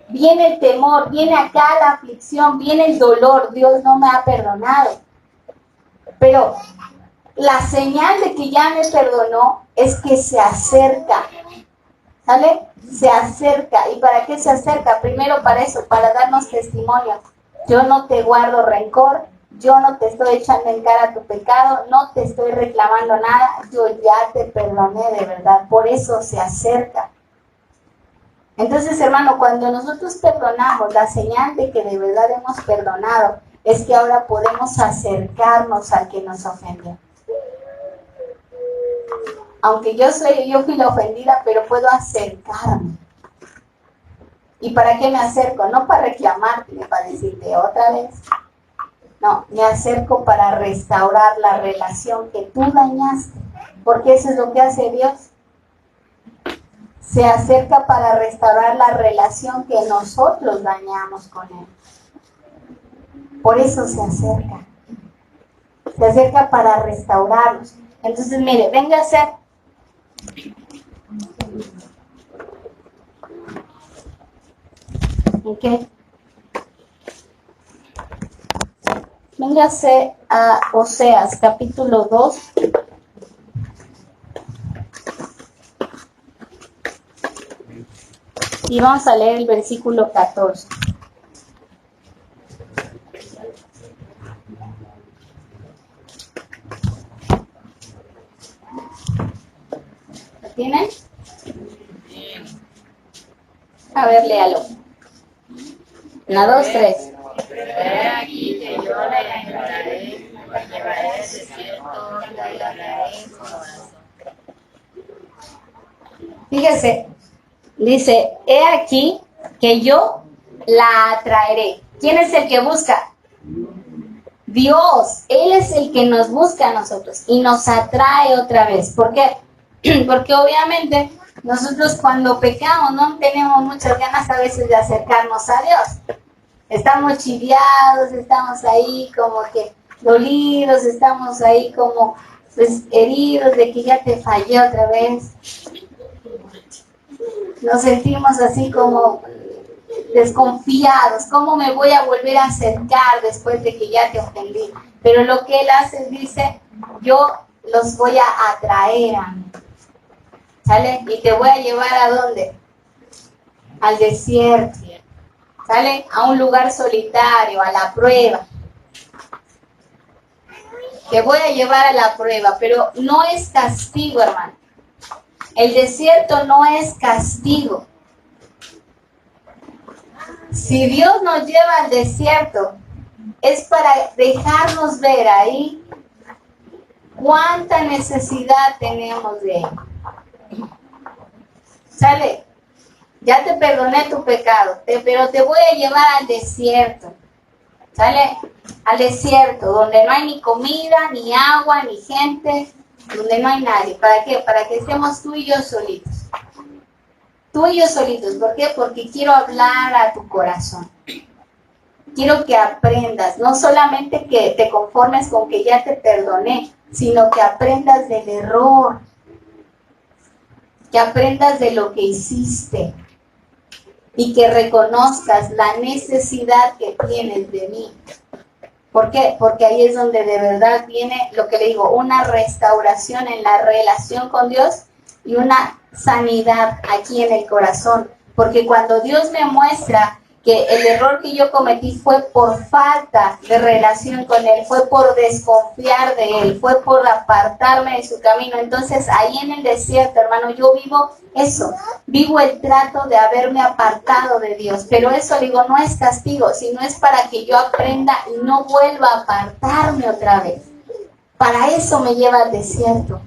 viene el temor, viene acá la aflicción, viene el dolor, Dios no me ha perdonado. Pero la señal de que ya me perdonó es que se acerca, ¿sale? Se acerca. ¿Y para qué se acerca? Primero para eso, para darnos testimonio. Yo no te guardo rencor, yo no te estoy echando en cara tu pecado, no te estoy reclamando nada, yo ya te perdoné de verdad, por eso se acerca. Entonces, hermano, cuando nosotros perdonamos, la señal de que de verdad hemos perdonado es que ahora podemos acercarnos al que nos ofendió. Aunque yo fui la ofendida, pero puedo acercarme. ¿Y para qué me acerco? No para reclamarte, para decirte otra vez. No, me acerco para restaurar la relación que tú dañaste. Porque eso es lo que hace Dios. Se acerca para restaurar la relación que nosotros dañamos con Él. Por eso se acerca. Se acerca para restaurarnos. Entonces, mire, venga a ser. ¿Ok? Véngase a Oseas, capítulo 2. Y vamos a leer el versículo 14. ¿Lo tienen? A ver, léalo. 1, 2, 3. He aquí que yo la entraré, la llevaré al desierto, la hablaré en su corazón. Fíjese, dice, he aquí que yo la atraeré. ¿Quién es el que busca? Dios. Él es el que nos busca a nosotros y nos atrae otra vez. ¿Por qué? Porque obviamente nosotros cuando pecamos no tenemos muchas ganas a veces de acercarnos a Dios. Estamos chiviados, estamos ahí como que dolidos, estamos ahí como pues, heridos de que ya te fallé otra vez. Nos sentimos así como desconfiados. ¿Cómo me voy a volver a acercar después de que ya te ofendí? Pero lo que Él hace, dice, yo los voy a atraer a mí. ¿Sale? Y te voy a llevar ¿a dónde? Al desierto. ¿Sale? A un lugar solitario, a la prueba. Te voy a llevar a la prueba, pero no es castigo, hermano. El desierto no es castigo. Si Dios nos lleva al desierto, es para dejarnos ver ahí cuánta necesidad tenemos de Él. ¿Sale? Ya te perdoné tu pecado, pero te voy a llevar al desierto. ¿Sale? Al desierto, donde no hay ni comida, ni agua, ni gente, donde no hay nadie. ¿Para qué? Para que estemos tú y yo solitos. Tú y yo solitos. ¿Por qué? Porque quiero hablar a tu corazón. Quiero que aprendas, no solamente que te conformes con que ya te perdoné, sino que aprendas del error. Que aprendas de lo que hiciste. Y que reconozcas la necesidad que tienes de mí. ¿Por qué? Porque ahí es donde de verdad viene lo que le digo, una restauración en la relación con Dios y una sanidad aquí en el corazón. Porque cuando Dios me muestra que el error que yo cometí fue por falta de relación con Él, fue por desconfiar de Él, fue por apartarme de su camino. Entonces ahí en el desierto, hermano, yo vivo eso, vivo el trato de haberme apartado de Dios. Pero eso, digo, no es castigo, sino es para que yo aprenda y no vuelva a apartarme otra vez. Para eso me lleva al desierto.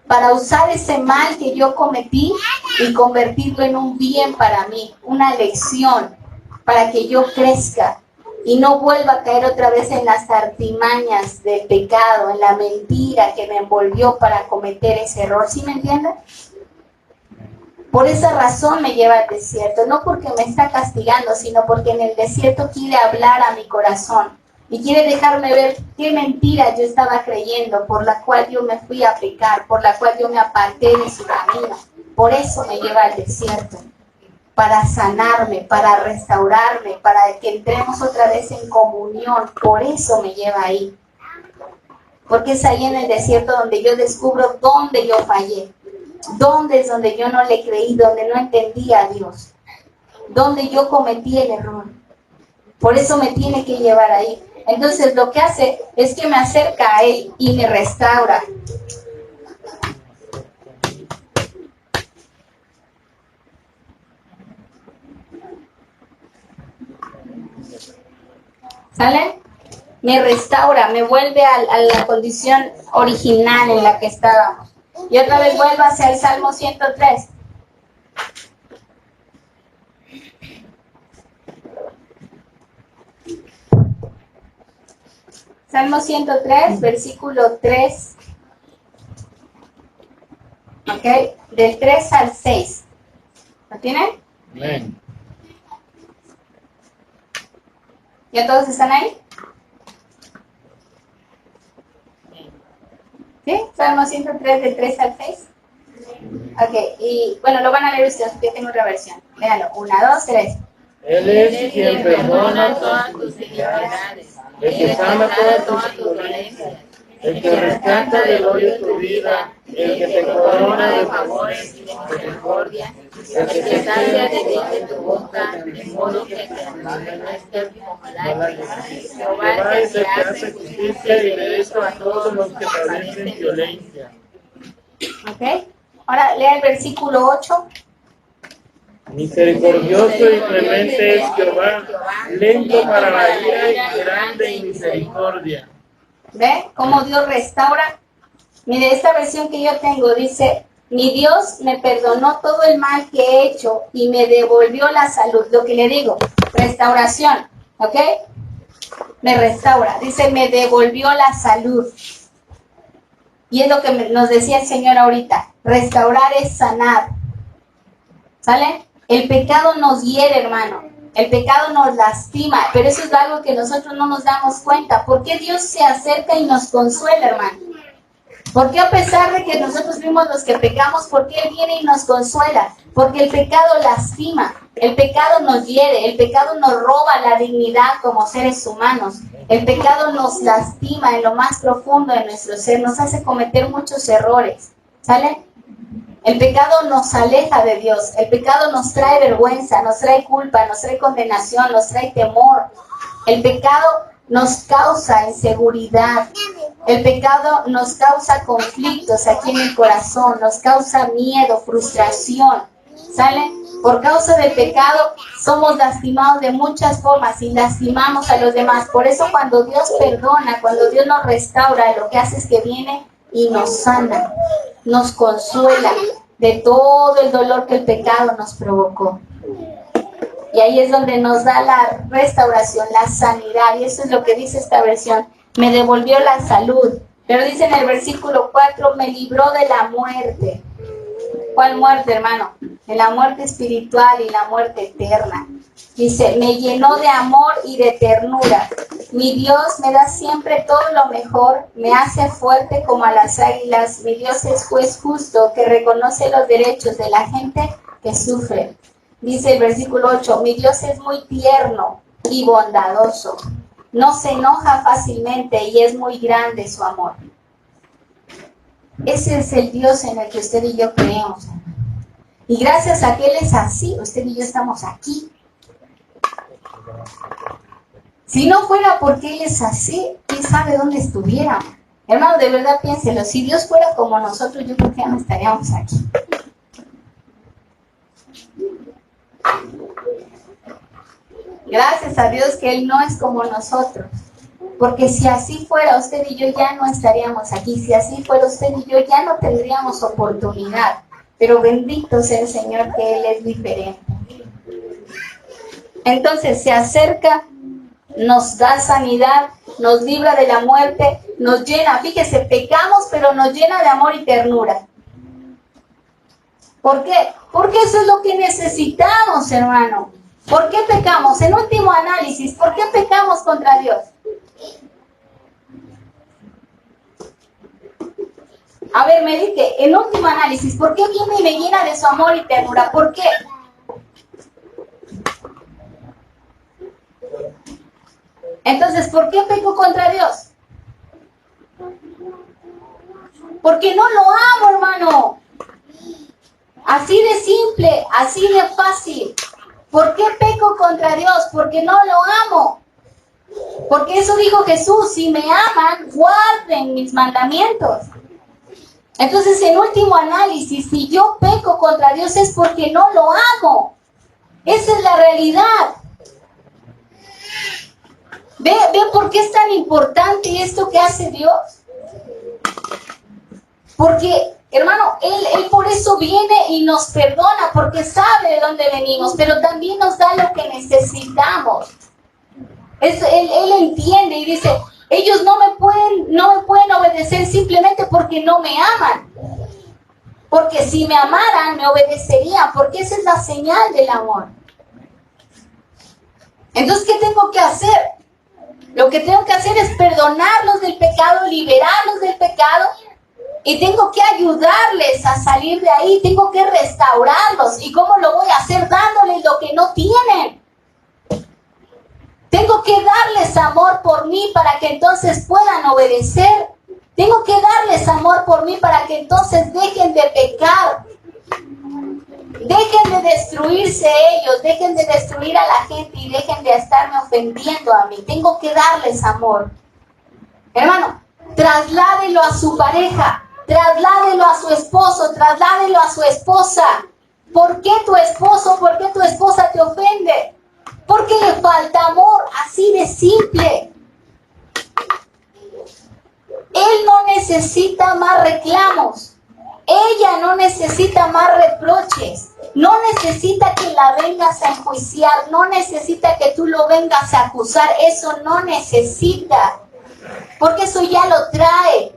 Para usar ese mal que yo cometí y convertirlo en un bien para mí, una lección, para que yo crezca y no vuelva a caer otra vez en las artimañas del pecado, en la mentira que me envolvió para cometer ese error. ¿Sí me entienden? Por esa razón me lleva al desierto, no porque me está castigando, sino porque en el desierto quiere hablar a mi corazón. Y quiere dejarme ver qué mentira yo estaba creyendo, por la cual yo me fui a pecar, por la cual yo me aparté de su camino. Por eso me lleva al desierto, para sanarme, para restaurarme, para que entremos otra vez en comunión. Por eso me lleva ahí. Porque es ahí en el desierto donde yo descubro dónde yo fallé, dónde es donde yo no le creí, donde no entendí a Dios, donde yo cometí el error. Por eso me tiene que llevar ahí. Entonces lo que hace es que me acerca a Él y me restaura. ¿Sale? Me restaura, me vuelve a la condición original en la que estábamos. Y otra vez vuelvo hacia el Salmo 103. Salmo 103, versículo 3. ¿Ok? Del 3 al 6. ¿Lo tienen? Amén. ¿Ya todos están ahí? ¿Sí? Salmo 103, del 3 al 6. Ok, y bueno, lo van a leer ustedes, yo tengo otra versión. Léanlo. 1, 2, 3. Él es quien perdona todas tus iniquidades, el que sana todas tus dolencias, el que rescata del hoyo tu vida, el que te corona de favores y misericordia, el que te sacia de bien de tu boca, de modo que te amanezcas como lágrimas. Jehová es el que hace justicia y derecho a todos los que padecen violencia. Ok, ahora lea el versículo 8. Misericordioso y clemente es Jehová, lento para la ira y grande en misericordia. ¿Ve cómo Dios restaura? Mire, esta versión que yo tengo dice: mi Dios me perdonó todo el mal que he hecho y me devolvió la salud. Lo que le digo, restauración, ¿ok? Me restaura. Dice, me devolvió la salud. Y es lo que nos decía el Señor ahorita. Restaurar es sanar. ¿Sale? El pecado nos hiere, hermano. El pecado nos lastima, pero eso es algo que nosotros no nos damos cuenta. ¿Por qué Dios se acerca y nos consuela, hermano? ¿Por qué a pesar de que nosotros fuimos los que pecamos, por qué Él viene y nos consuela? Porque el pecado lastima, el pecado nos hiere, el pecado nos roba la dignidad como seres humanos. El pecado nos lastima en lo más profundo de nuestro ser, nos hace cometer muchos errores, ¿sale? El pecado nos aleja de Dios, el pecado nos trae vergüenza, nos trae culpa, nos trae condenación, nos trae temor. El pecado nos causa inseguridad, el pecado nos causa conflictos aquí en el corazón, nos causa miedo, frustración, ¿sale? Por causa del pecado somos lastimados de muchas formas y lastimamos a los demás. Por eso cuando Dios perdona, cuando Dios nos restaura, lo que hace es que viene y nos sana, nos consuela de todo el dolor que el pecado nos provocó. Y ahí es donde nos da la restauración, la sanidad. Y eso es lo que dice esta versión. Me devolvió la salud. Pero dice en el versículo 4, me libró de la muerte. ¿Cuál muerte, hermano? De la muerte espiritual y la muerte eterna. Dice, me llenó de amor y de ternura. Mi Dios me da siempre todo lo mejor, me hace fuerte como a las águilas. Mi Dios es juez justo que reconoce los derechos de la gente que sufre. Dice el versículo 8, mi Dios es muy tierno y bondadoso. No se enoja fácilmente y es muy grande su amor. Ese es el Dios en el que usted y yo creemos. Y gracias a que Él es así, usted y yo estamos aquí. Si no fuera porque Él es así, ¿quién sabe dónde estuviéramos? Hermano, de verdad piénselo. Si Dios fuera como nosotros, yo creo que ya no estaríamos aquí. Gracias a Dios que Él no es como nosotros. Porque si así fuera, usted y yo ya no estaríamos aquí. Si así fuera, usted y yo ya no tendríamos oportunidad. Pero bendito sea el Señor que Él es diferente. Entonces se acerca, nos da sanidad, nos libra de la muerte, nos llena. Fíjese, pecamos, pero nos llena de amor y ternura. ¿Por qué? Porque eso es lo que necesitamos, hermano. ¿Por qué pecamos? En último análisis, ¿por qué pecamos contra Dios? A ver, me dije, en último análisis, ¿por qué viene y me llena de su amor y ternura? ¿Por qué? Entonces, ¿por qué peco contra Dios? Porque no lo amo, hermano. Así de simple, así de fácil. ¿Por qué peco contra Dios? Porque no lo amo. Porque eso dijo Jesús, si me aman, guarden mis mandamientos. Entonces, en último análisis, si yo peco contra Dios es porque no lo amo. Esa es la realidad. ¿Ve por qué es tan importante esto que hace Dios? Porque, hermano, Él por eso viene y nos perdona, porque sabe de dónde venimos, pero también nos da lo que necesitamos. Él entiende y dice, ellos no me pueden obedecer simplemente porque no me aman. Porque si me amaran, me obedecerían, porque esa es la señal del amor. Entonces, ¿qué tengo que hacer? Lo que tengo que hacer es perdonarlos del pecado, liberarlos del pecado, y tengo que ayudarles a salir de ahí, tengo que restaurarlos. ¿Y cómo lo voy a hacer? Dándoles lo que no tienen. Tengo que darles amor por mí para que entonces puedan obedecer. Tengo que darles amor por mí para que entonces dejen de pecar. Dejen de destruirse ellos, dejen de destruir a la gente y dejen de estarme ofendiendo a mí. Tengo que darles amor. Hermano, trasládelo a su pareja, trasládelo a su esposo, trasládelo a su esposa. ¿Por qué tu esposo, por qué tu esposa te ofende? Porque le falta amor, así de simple. Él no necesita más reclamos. Ella no necesita más reproches. No necesita que la vengas a enjuiciar. No necesita que tú lo vengas a acusar. Eso no necesita. Porque eso ya lo trae.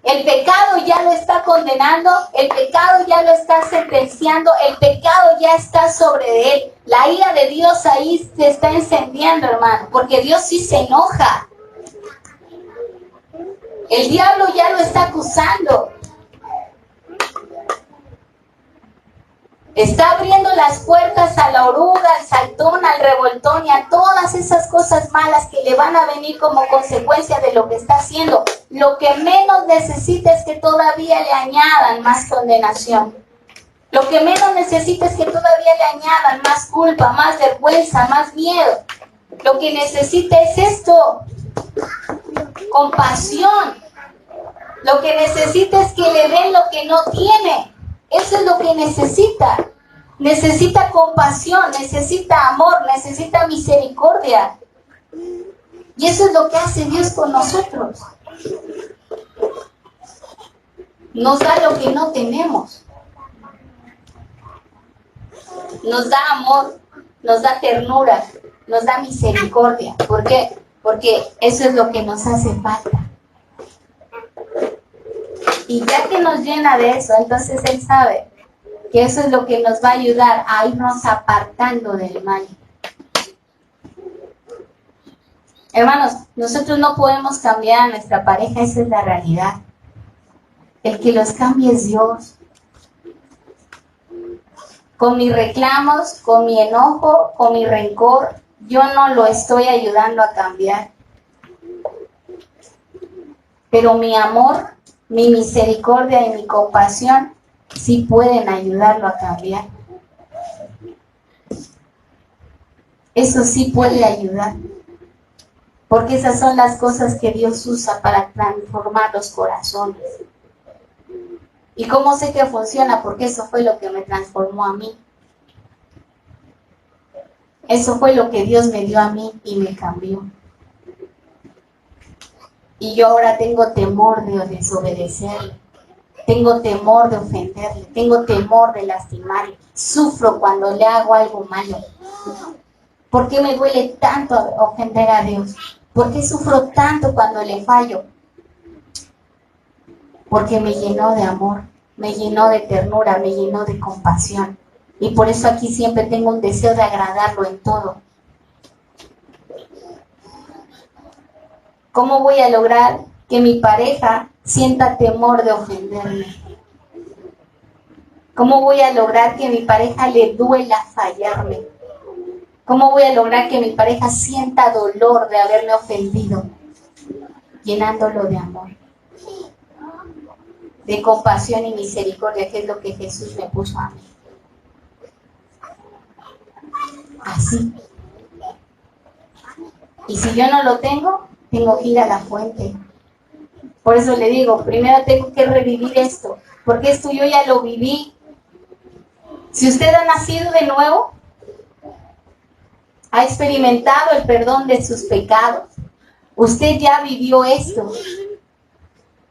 El pecado ya lo está condenando. El pecado ya lo está sentenciando. El pecado ya está sobre él. La ira de Dios ahí se está encendiendo, hermano. Porque Dios sí se enoja. El diablo ya lo está acusando. Está abriendo las puertas a la oruga, al saltón, al revoltón y a todas esas cosas malas que le van a venir como consecuencia de lo que está haciendo. Lo que menos necesita es que todavía le añadan más condenación. Lo que menos necesita es que todavía le añadan más culpa, más vergüenza, más miedo. Lo que necesita es esto, compasión. Lo que necesita es que le den lo que no tiene. Eso es lo que necesita. Necesita compasión, necesita amor, necesita misericordia. Y eso es lo que hace Dios con nosotros. Nos da lo que no tenemos. Nos da amor, nos da ternura, nos da misericordia. ¿Por qué? Porque eso es lo que nos hace falta. Y ya que nos llena de eso, entonces Él sabe que eso es lo que nos va a ayudar a irnos apartando del mal. Hermanos, nosotros no podemos cambiar a nuestra pareja, esa es la realidad. El que los cambie es Dios. Con mis reclamos, con mi enojo, con mi rencor, yo no lo estoy ayudando a cambiar. Pero mi amor, mi misericordia y mi compasión sí pueden ayudarlo a cambiar. Eso sí puede ayudar. Porque esas son las cosas que Dios usa para transformar los corazones. ¿Y cómo sé que funciona? Porque eso fue lo que me transformó a mí. Eso fue lo que Dios me dio a mí y me cambió. Y yo ahora tengo temor de desobedecerle. Tengo temor de ofenderle. Tengo temor de lastimarle. Sufro cuando le hago algo malo. ¿Por qué me duele tanto ofender a Dios? ¿Por qué sufro tanto cuando le fallo? Porque me llenó de amor, me llenó de ternura, me llenó de compasión. Y por eso aquí siempre tengo un deseo de agradarlo en todo. ¿Cómo voy a lograr que mi pareja sienta temor de ofenderme? ¿Cómo voy a lograr que mi pareja le duela fallarme? ¿Cómo voy a lograr que mi pareja sienta dolor de haberme ofendido? Llenándolo de amor, de compasión y misericordia, que es lo que Jesús me puso a mí. Así. Y si yo no lo tengo, tengo que ir a la fuente. Por eso le digo, primero tengo que revivir esto, porque esto yo ya lo viví. Si usted ha nacido de nuevo, ha experimentado el perdón de sus pecados, usted ya vivió esto,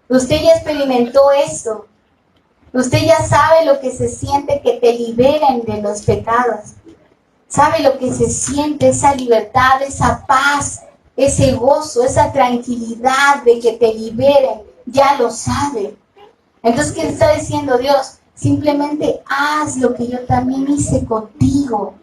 usted ya experimentó esto, usted ya sabe lo que se siente que te liberen de los pecados, sabe lo que se siente esa libertad, esa paz, ese gozo, esa tranquilidad de que te liberen, ya lo sabe. Entonces, ¿qué está diciendo Dios? Simplemente haz lo que yo también hice contigo.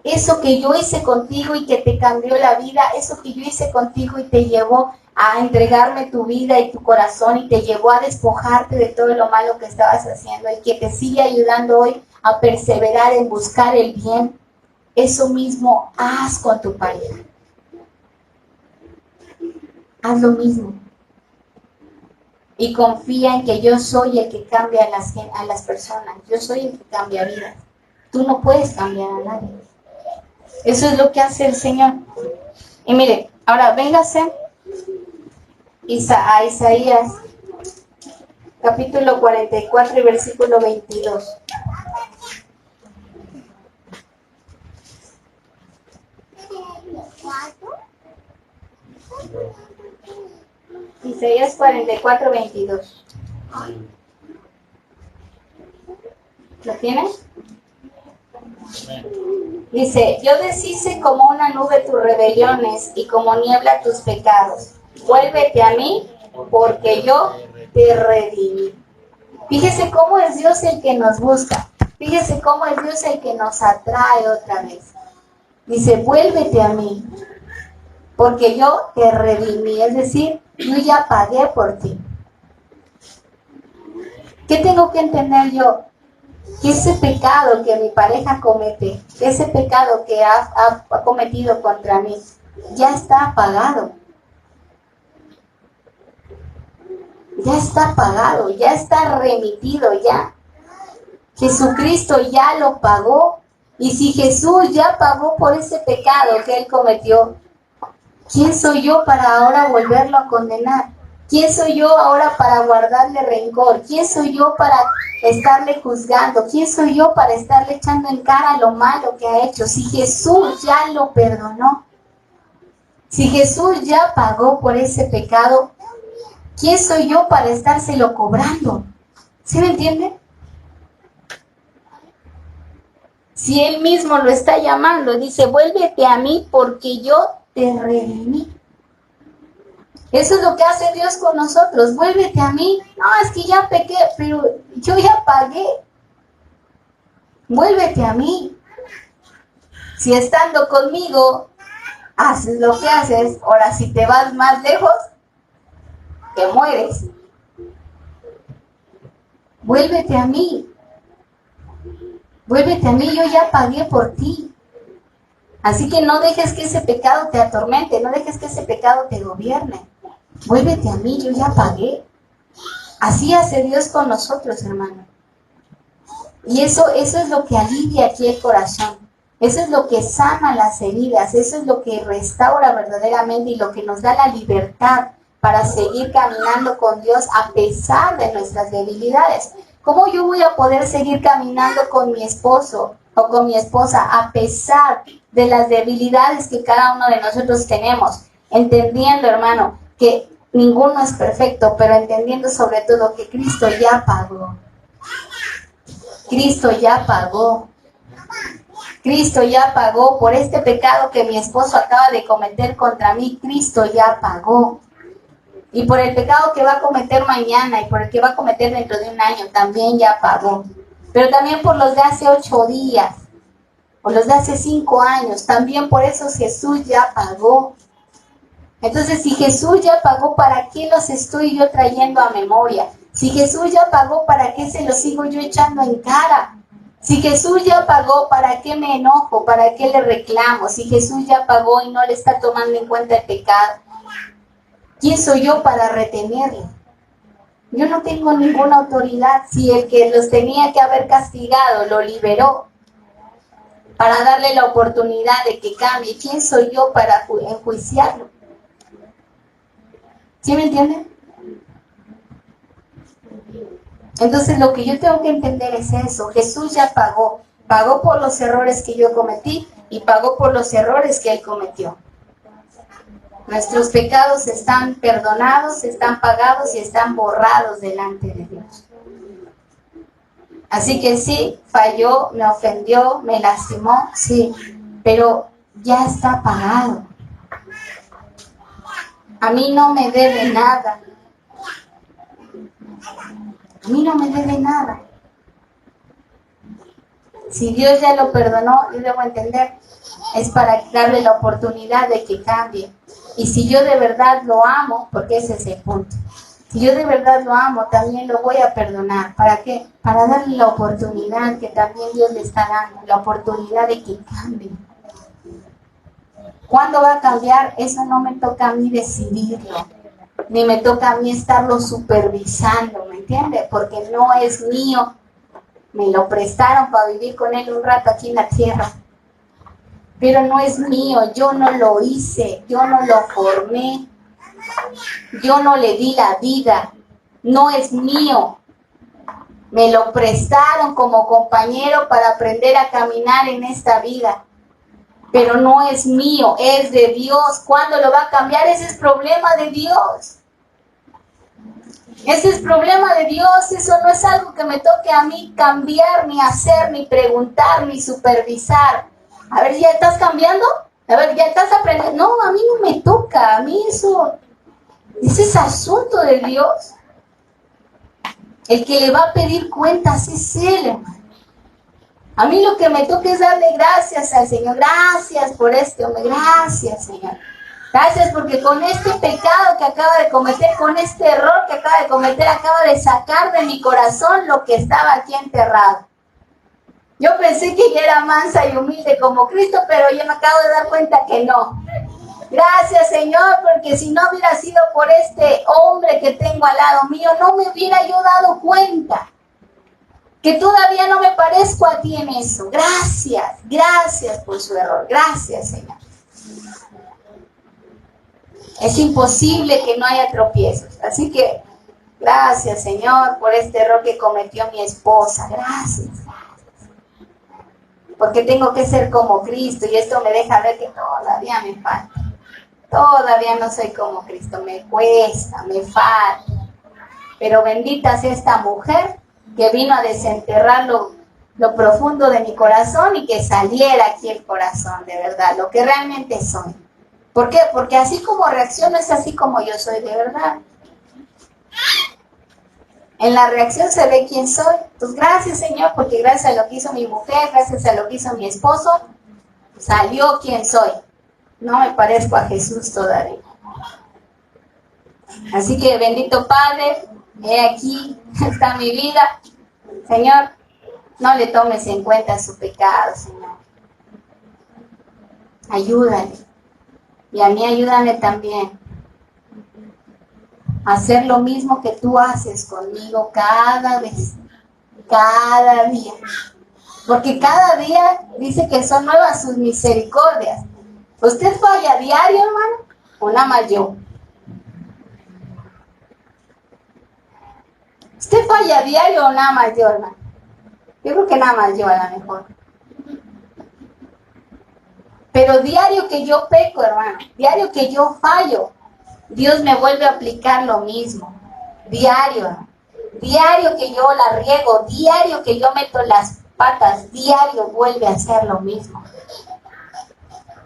Eso que yo hice contigo y que te cambió la vida, eso que yo hice contigo y te llevó a entregarme tu vida y tu corazón y te llevó a despojarte de todo lo malo que estabas haciendo y que te sigue ayudando hoy a perseverar en buscar el bien, eso mismo haz con tu pareja. Haz lo mismo. Y confía en que yo soy el que cambia a las personas. Yo soy el que cambia vidas. Tú no puedes cambiar a nadie. Eso es lo que hace el Señor. Y mire, ahora véngase a Isaías, capítulo 44 y versículo 22. Isaías 44, 22. ¿Lo tienes? Dice, yo deshice como una nube tus rebeliones y como niebla tus pecados. Vuélvete a mí, porque yo te redimí. Fíjese cómo es Dios el que nos busca. Fíjese cómo es Dios el que nos atrae otra vez. Dice, vuélvete a mí, porque yo te redimí. Es decir, yo ya pagué por ti. ¿Qué tengo que entender yo? Que ese pecado que mi pareja comete, ese pecado que ha cometido contra mí, ya está pagado. Ya está pagado, ya está remitido, ya. Jesucristo ya lo pagó. Y si Jesús ya pagó por ese pecado que él cometió, ¿quién soy yo para ahora volverlo a condenar? ¿Quién soy yo ahora para guardarle rencor? ¿Quién soy yo para estarle juzgando? ¿Quién soy yo para estarle echando en cara lo malo que ha hecho? Si Jesús ya lo perdonó, si Jesús ya pagó por ese pecado, ¿quién soy yo para estárselo cobrando? ¿Sí me entiende? Si Él mismo lo está llamando, dice, vuélvete a mí porque yo te redimí. Eso es lo que hace Dios con nosotros. Vuélvete a mí. No, es que ya pequé, pero yo ya pagué. Vuélvete a mí. Si estando conmigo haces lo que haces, ahora si te vas más lejos, te mueres. Vuélvete a mí. Vuélvete a mí, yo ya pagué por ti. Así que no dejes que ese pecado te atormente, no dejes que ese pecado te gobierne. Vuélvete a mí, yo ya pagué. Así hace Dios con nosotros, hermano. Y eso es lo que alivia aquí el corazón. Eso es lo que sana las heridas, eso es lo que restaura verdaderamente y lo que nos da la libertad para seguir caminando con Dios a pesar de nuestras debilidades. ¿Cómo yo voy a poder seguir caminando con mi esposo o con mi esposa a pesar de las debilidades que cada uno de nosotros tenemos? Entendiendo, hermano, que ninguno es perfecto, pero entendiendo sobre todo que Cristo ya pagó. Cristo ya pagó. Cristo ya pagó por este pecado que mi esposo acaba de cometer contra mí. Cristo ya pagó. Y por el pecado que va a cometer mañana y por el que va a cometer dentro de un año, también ya pagó. Pero también por los de hace 8 días, por los de hace 5 años, también por eso Jesús ya pagó. Entonces, si Jesús ya pagó, ¿para qué los estoy yo trayendo a memoria? Si Jesús ya pagó, ¿para qué se los sigo yo echando en cara? Si Jesús ya pagó, ¿para qué me enojo? ¿Para qué le reclamo? Si Jesús ya pagó y no le está tomando en cuenta el pecado, ¿quién soy yo para retenerlo? Yo no tengo ninguna autoridad. Si el que los tenía que haber castigado lo liberó para darle la oportunidad de que cambie, ¿quién soy yo para enjuiciarlo? ¿Sí me entienden? Entonces lo que yo tengo que entender es eso. Jesús ya pagó. Pagó por los errores que yo cometí y pagó por los errores que Él cometió. Nuestros pecados están perdonados, están pagados y están borrados delante de Dios. Así que sí, falló, me ofendió, me lastimó, sí, pero ya está pagado. A mí no me debe nada. A mí no me debe nada. Si Dios ya lo perdonó, yo debo entender, es para darle la oportunidad de que cambie. Y si yo de verdad lo amo, porque ese es el punto, si yo de verdad lo amo, también lo voy a perdonar. ¿Para qué? Para darle la oportunidad que también Dios le está dando, la oportunidad de que cambie. ¿Cuándo va a cambiar? Eso no me toca a mí decidirlo, ni me toca a mí estarlo supervisando, ¿me entiende? Porque no es mío. Me lo prestaron para vivir con él un rato aquí en la tierra. Pero no es mío, yo no lo hice, yo no lo formé, yo no le di la vida, no es mío. Me lo prestaron como compañero para aprender a caminar en esta vida. Pero no es mío, es de Dios. ¿Cuándo lo va a cambiar? Ese es problema de Dios. Ese es problema de Dios, eso no es algo que me toque a mí cambiar, ni hacer, ni preguntar, ni supervisar. A ver, ¿ya estás cambiando? A ver, ¿ya estás aprendiendo? No, a mí no me toca, a mí eso, ese es asunto de Dios. El que le va a pedir cuentas es Él, hermano. A mí lo que me toca es darle gracias al Señor. Gracias por este hombre, gracias, Señor. Gracias porque con este pecado que acaba de cometer, con este error que acaba de cometer, acaba de sacar de mi corazón lo que estaba aquí enterrado. Yo pensé que ya era mansa y humilde como Cristo, pero yo me acabo de dar cuenta que no. Gracias, Señor, porque si no hubiera sido por este hombre que tengo al lado mío, no me hubiera yo dado cuenta que todavía no me parezco a ti en eso. Gracias, gracias por su error. Gracias, Señor. Es imposible que no haya tropiezos. Así que, gracias, Señor, por este error que cometió mi esposa. Gracias. Porque tengo que ser como Cristo y esto me deja ver que todavía me falta. Todavía no soy como Cristo. Me cuesta, me falta. Pero bendita sea esta mujer que vino a desenterrar lo profundo de mi corazón y que saliera aquí el corazón, de verdad, lo que realmente soy. ¿Por qué? Porque así como reacciono es así como yo soy de verdad. En la reacción se ve quién soy. Pues gracias, Señor, porque gracias a lo que hizo mi mujer, gracias a lo que hizo mi esposo, salió quién soy. No me parezco a Jesús todavía. Así que bendito Padre, he aquí, está mi vida. Señor, no le tomes en cuenta su pecado, Señor. Ayúdale. Y a mí ayúdame también a hacer lo mismo que tú haces conmigo cada vez, cada día. Porque cada día dice que son nuevas sus misericordias. ¿Usted falla diario, hermano? ¿O nada más yo? ¿Usted falla diario o nada más yo, hermano? Yo creo que nada más yo, a lo mejor. Pero diario que yo peco, hermano, diario que yo fallo, Dios me vuelve a aplicar lo mismo. Diario, diario que yo la riego, diario que yo meto las patas, diario vuelve a hacer lo mismo.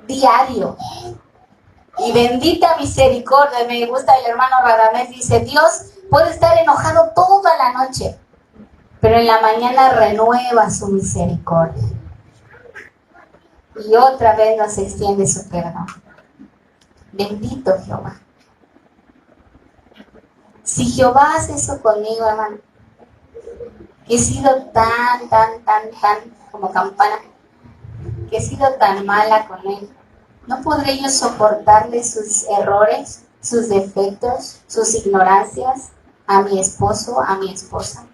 Diario. Y bendita misericordia, me gusta el hermano Radamés, dice, Dios puede estar enojado toda la noche, pero en la mañana renueva su misericordia. Y otra vez nos extiende su perdón. Bendito Jehová. Si Jehová hace eso conmigo, hermano, que he sido tan, como campana, que he sido tan mala con él, ¿no podré yo soportarle sus errores, sus defectos, sus ignorancias a mi esposo, a mi esposa?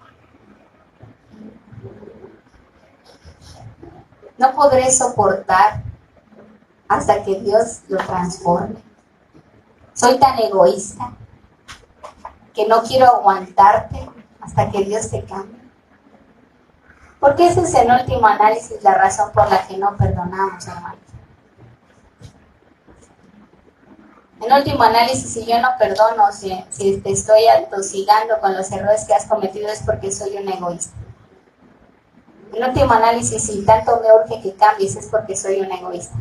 ¿No podré soportar hasta que Dios lo transforme? Soy tan egoísta que no quiero aguantarte hasta que Dios te cambie. Porque ese es en último análisis la razón por la que no perdonamos, hermanos. En último análisis, si yo no perdono, si te estoy atosigando con los errores que has cometido, es porque soy un egoísta. En último análisis, si tanto me urge que cambies, es porque soy un egoísta.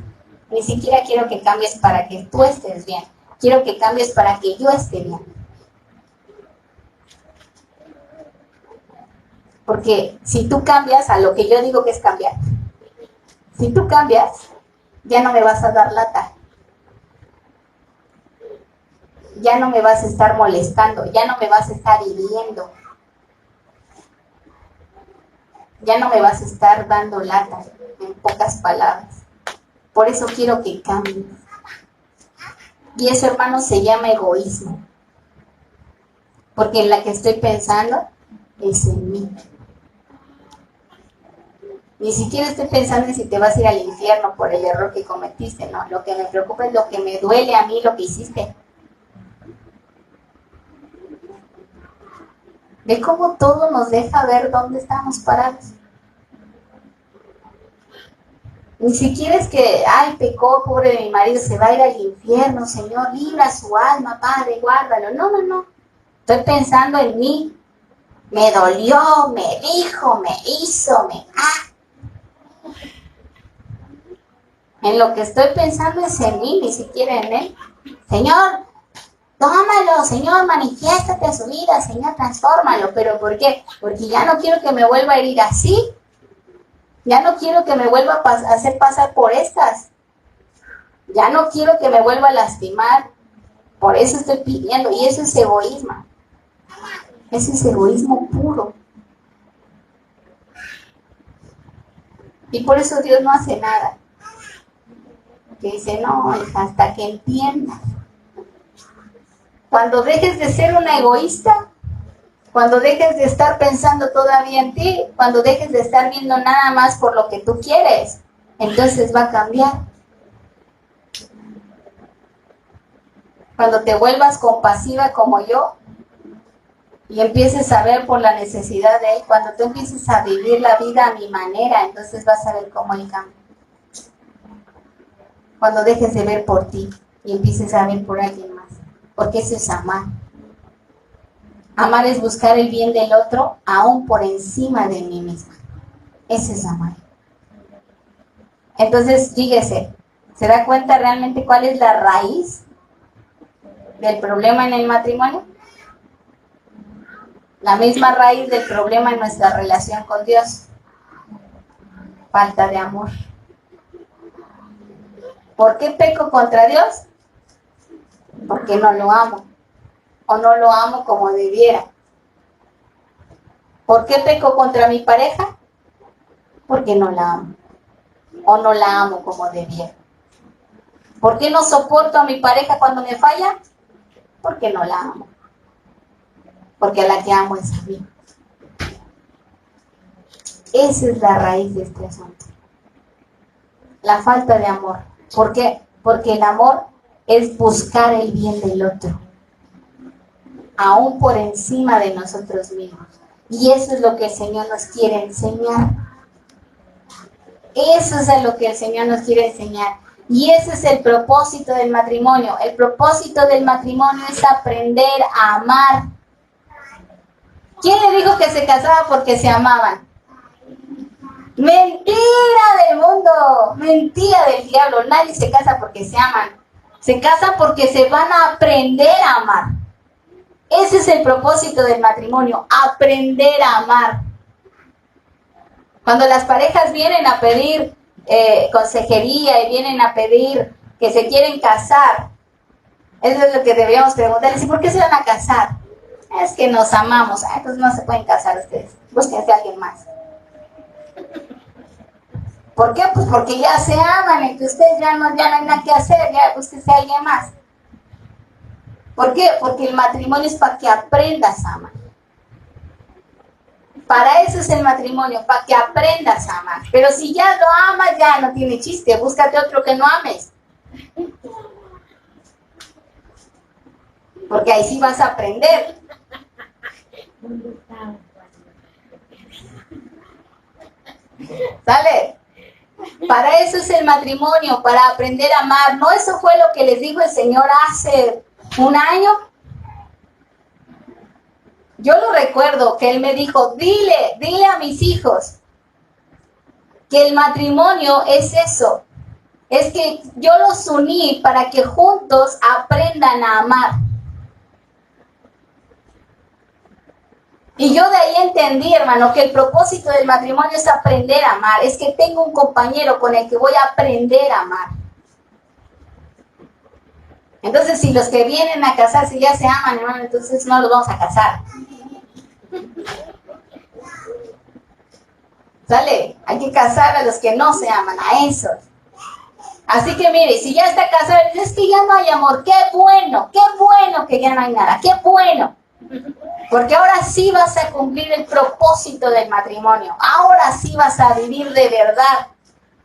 Ni siquiera quiero que cambies para que tú estés bien. Quiero que cambies para que yo esté bien. Porque si tú cambias a lo que yo digo que es cambiar, si tú cambias, ya no me vas a dar lata. Ya no me vas a estar molestando, ya no me vas a estar hiriendo. Ya no me vas a estar dando lata, en pocas palabras. Por eso quiero que cambies. Y eso, hermano, se llama egoísmo. Porque en la que estoy pensando es en mí. Ni siquiera estoy pensando en si te vas a ir al infierno por el error que cometiste, no. Lo que me preocupa es lo que me duele a mí, lo que hiciste. Ve cómo todo nos deja ver dónde estamos parados. Ni siquiera es que, ay, pecó, pobre de mi marido, se va a ir al infierno, Señor, libra su alma, Padre, guárdalo. No. Estoy pensando en mí. Me dolió, me dijo, me hizo, En lo que estoy pensando es en mí, ni siquiera en él. Señor, tómalo, Señor, manifiéstate a su vida, Señor, transfórmalo. ¿Pero por qué? Porque ya no quiero que me vuelva a herir así. Ya no quiero que me vuelva a hacer pasar por estas. Ya no quiero que me vuelva a lastimar. Por eso estoy pidiendo. Y eso es egoísmo. Eso es egoísmo puro. Y por eso Dios no hace nada. Que dice, no, hija, hasta que entiendas. Cuando dejes de ser una egoísta, cuando dejes de estar pensando todavía en ti, cuando dejes de estar viendo nada más por lo que tú quieres, entonces va a cambiar. Cuando te vuelvas compasiva como yo y empieces a ver por la necesidad de él, cuando tú empieces a vivir la vida a mi manera, entonces vas a ver cómo él cambia. Cuando dejes de ver por ti y empieces a ver por alguien más, porque eso es amar. Amar es buscar el bien del otro aún por encima de mí misma. Eso es amar. Entonces, fíjese, ¿se da cuenta realmente cuál es la raíz del problema en el matrimonio? La misma raíz del problema en nuestra relación con Dios. Falta de amor. ¿Por qué peco contra Dios? Porque no lo amo. O no lo amo como debiera. ¿Por qué peco contra mi pareja? Porque no la amo. O no la amo como debiera. ¿Por qué no soporto a mi pareja cuando me falla? Porque no la amo. Porque a la que amo es a mí. Esa es la raíz de este asunto. La falta de amor. ¿Por qué? Porque el amor es buscar el bien del otro, aún por encima de nosotros mismos. Y eso es lo que el Señor nos quiere enseñar. Eso es lo que el Señor nos quiere enseñar. Y ese es el propósito del matrimonio. El propósito del matrimonio es aprender a amar. ¿Quién le dijo que se casaba porque se amaban? Mentira del mundo, mentira del diablo. Nadie se casa porque se aman. Se casa porque se van a aprender a amar. Ese es el propósito del matrimonio, aprender a amar. Cuando las parejas vienen a pedir consejería y vienen a pedir que se quieren casar, eso es lo que deberíamos preguntarles. ¿Y por qué se van a casar? Es que nos amamos. Entonces no se pueden casar ustedes. Búsquense a alguien más. ¿Por qué? Pues porque ya se aman y que ustedes ya no hay nada que hacer, ya búsquense a alguien más. ¿Por qué? Porque el matrimonio es para que aprendas a amar. Para eso es el matrimonio, para que aprendas a amar. Pero si ya lo amas, ya no tiene chiste, búscate otro que no ames. Porque ahí sí vas a aprender. ¿Sale? Para eso es el matrimonio, para aprender a amar. ¿No eso fue lo que les dijo el Señor hace un año? Yo lo recuerdo que Él me dijo, dile a mis hijos que el matrimonio es eso. Es que yo los uní para que juntos aprendan a amar. Y yo de ahí entendí, hermano, que el propósito del matrimonio es aprender a amar. Es que tengo un compañero con el que voy a aprender a amar. Entonces, si los que vienen a casarse ya se aman, hermano, entonces no los vamos a casar. ¿Sale? Hay que casar a los que no se aman, a esos. Así que mire, si ya está casado, es que ya no hay amor. Qué bueno que ya no hay nada. Qué bueno. Porque ahora sí vas a cumplir el propósito del matrimonio. Ahora sí vas a vivir de verdad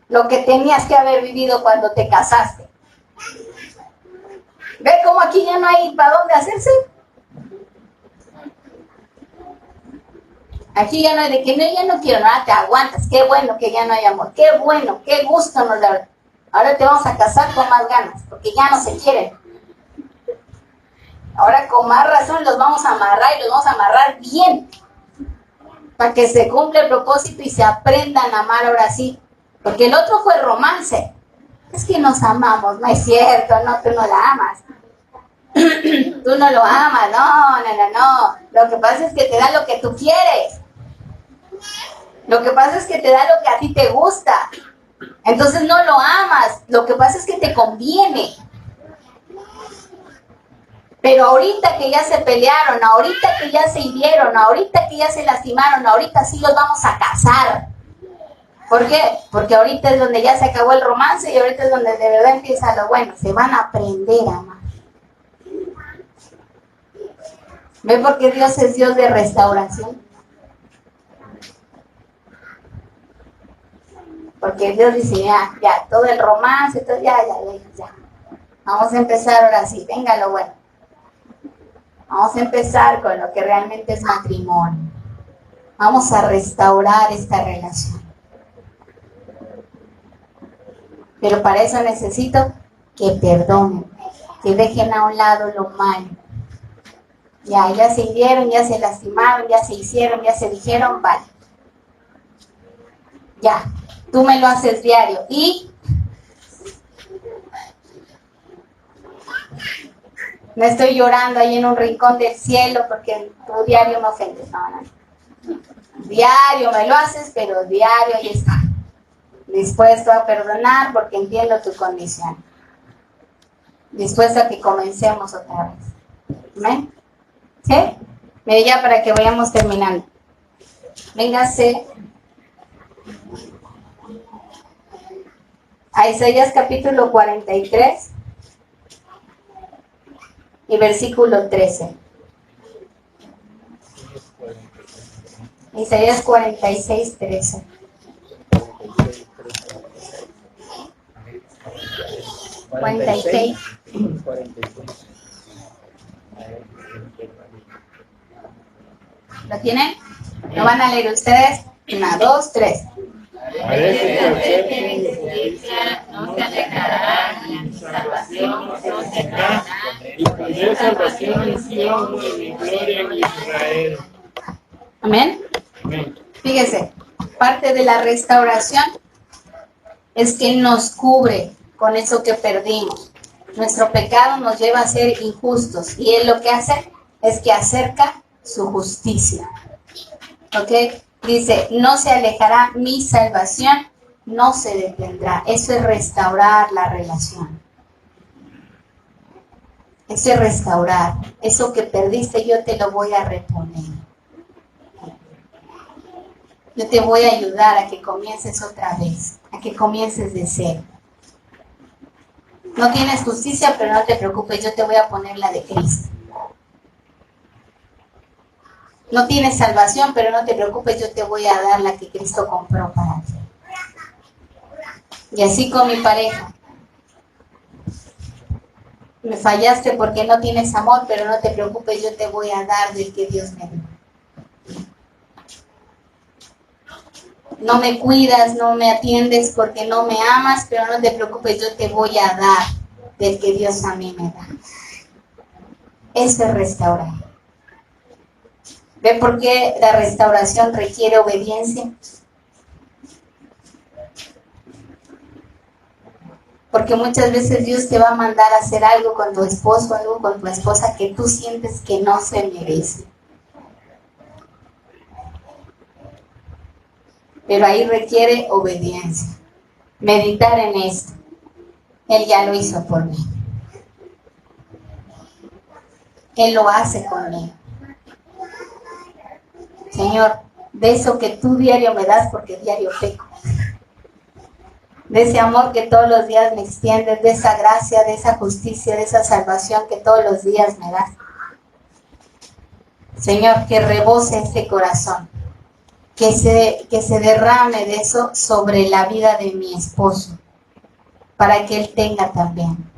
lo que tenías que haber vivido cuando te casaste. ¿Ve cómo aquí ya no hay para dónde hacerse? Aquí ya no hay de que no, ya no quiero nada, te aguantas. Qué bueno que ya no hay amor. Qué bueno, qué gusto nos da. Ahora te vamos a casar con más ganas, porque ya no se quieren. Ahora con más razón los vamos a amarrar y los vamos a amarrar bien. Para que se cumpla el propósito y se aprendan a amar ahora sí. Porque el otro fue romance. Es que nos amamos, no es cierto, no, tú no la amas. Tú no lo amas, no. Lo que pasa es que te da lo que tú quieres. Lo que pasa es que te da lo que a ti te gusta. Entonces no lo amas. Lo que pasa es que te conviene. Pero ahorita que ya se pelearon, ahorita que ya se hirieron, ahorita que ya se lastimaron, ahorita sí los vamos a casar. ¿Por qué? Porque ahorita es donde ya se acabó el romance y ahorita es donde de verdad empieza lo bueno. Se van a aprender a amar. ¿Ven por qué Dios es Dios de restauración? Porque Dios dice, ya, todo el romance, todo, ya. Vamos a empezar ahora sí, venga lo bueno. Vamos a empezar con lo que realmente es matrimonio. Vamos a restaurar esta relación. Pero para eso necesito que perdonen, que dejen a un lado lo malo. Ya se hirieron, ya se lastimaron, ya se hicieron, ya se dijeron, vale. Ya, tú me lo haces diario. Y no estoy llorando ahí en un rincón del cielo porque tu diario me ofendes. No. Diario me lo haces, pero diario ahí está. Dispuesto a perdonar porque entiendo tu condición. Dispuesto a que comencemos otra vez. ¿Amén? ¿Sí? Mire, ya para que vayamos terminando. Véngase a Isaías capítulo 43 y versículo 13. Isaías 46:13. 46. 46. ¿Lo tienen? ¿Lo van a leer ustedes? 1, 2, 3. Haré que se acerque Mi justicia no se alejará, y mi salvación no se alejará, y pondré salvación en Sion y mi gloria en Israel. Amén. Amén. Fíjese, parte de la restauración es que Él nos cubre con eso que perdimos. Nuestro pecado nos lleva a ser injustos y Él lo que hace es que acerca su justicia. ¿Ok? Dice, no se alejará mi salvación, no se detendrá. Eso es restaurar la relación. Eso es restaurar. Eso que perdiste yo te lo voy a reponer. Yo te voy a ayudar a que comiences otra vez, a que comiences de cero. No tienes justicia, pero no te preocupes, yo te voy a poner la de Cristo. No tienes salvación, pero no te preocupes, yo te voy a dar la que Cristo compró para ti. Y así con mi pareja. Me fallaste porque no tienes amor, pero no te preocupes, yo te voy a dar del que Dios me dio. No me cuidas, no me atiendes porque no me amas, pero no te preocupes, yo te voy a dar del que Dios a mí me da. Eso es restaurar. ¿Ve por qué la restauración requiere obediencia? Porque muchas veces Dios te va a mandar a hacer algo con tu esposo, algo con tu esposa que tú sientes que no se merece. Pero ahí requiere obediencia. Meditar en esto. Él ya lo hizo por mí. Él lo hace conmigo. Señor, de eso que tú diario me das porque diario peco. De ese amor que todos los días me extiendes, de esa gracia, de esa justicia, de esa salvación que todos los días me das. Señor, que rebose este corazón. Que se derrame de eso sobre la vida de mi esposo, para que él tenga también,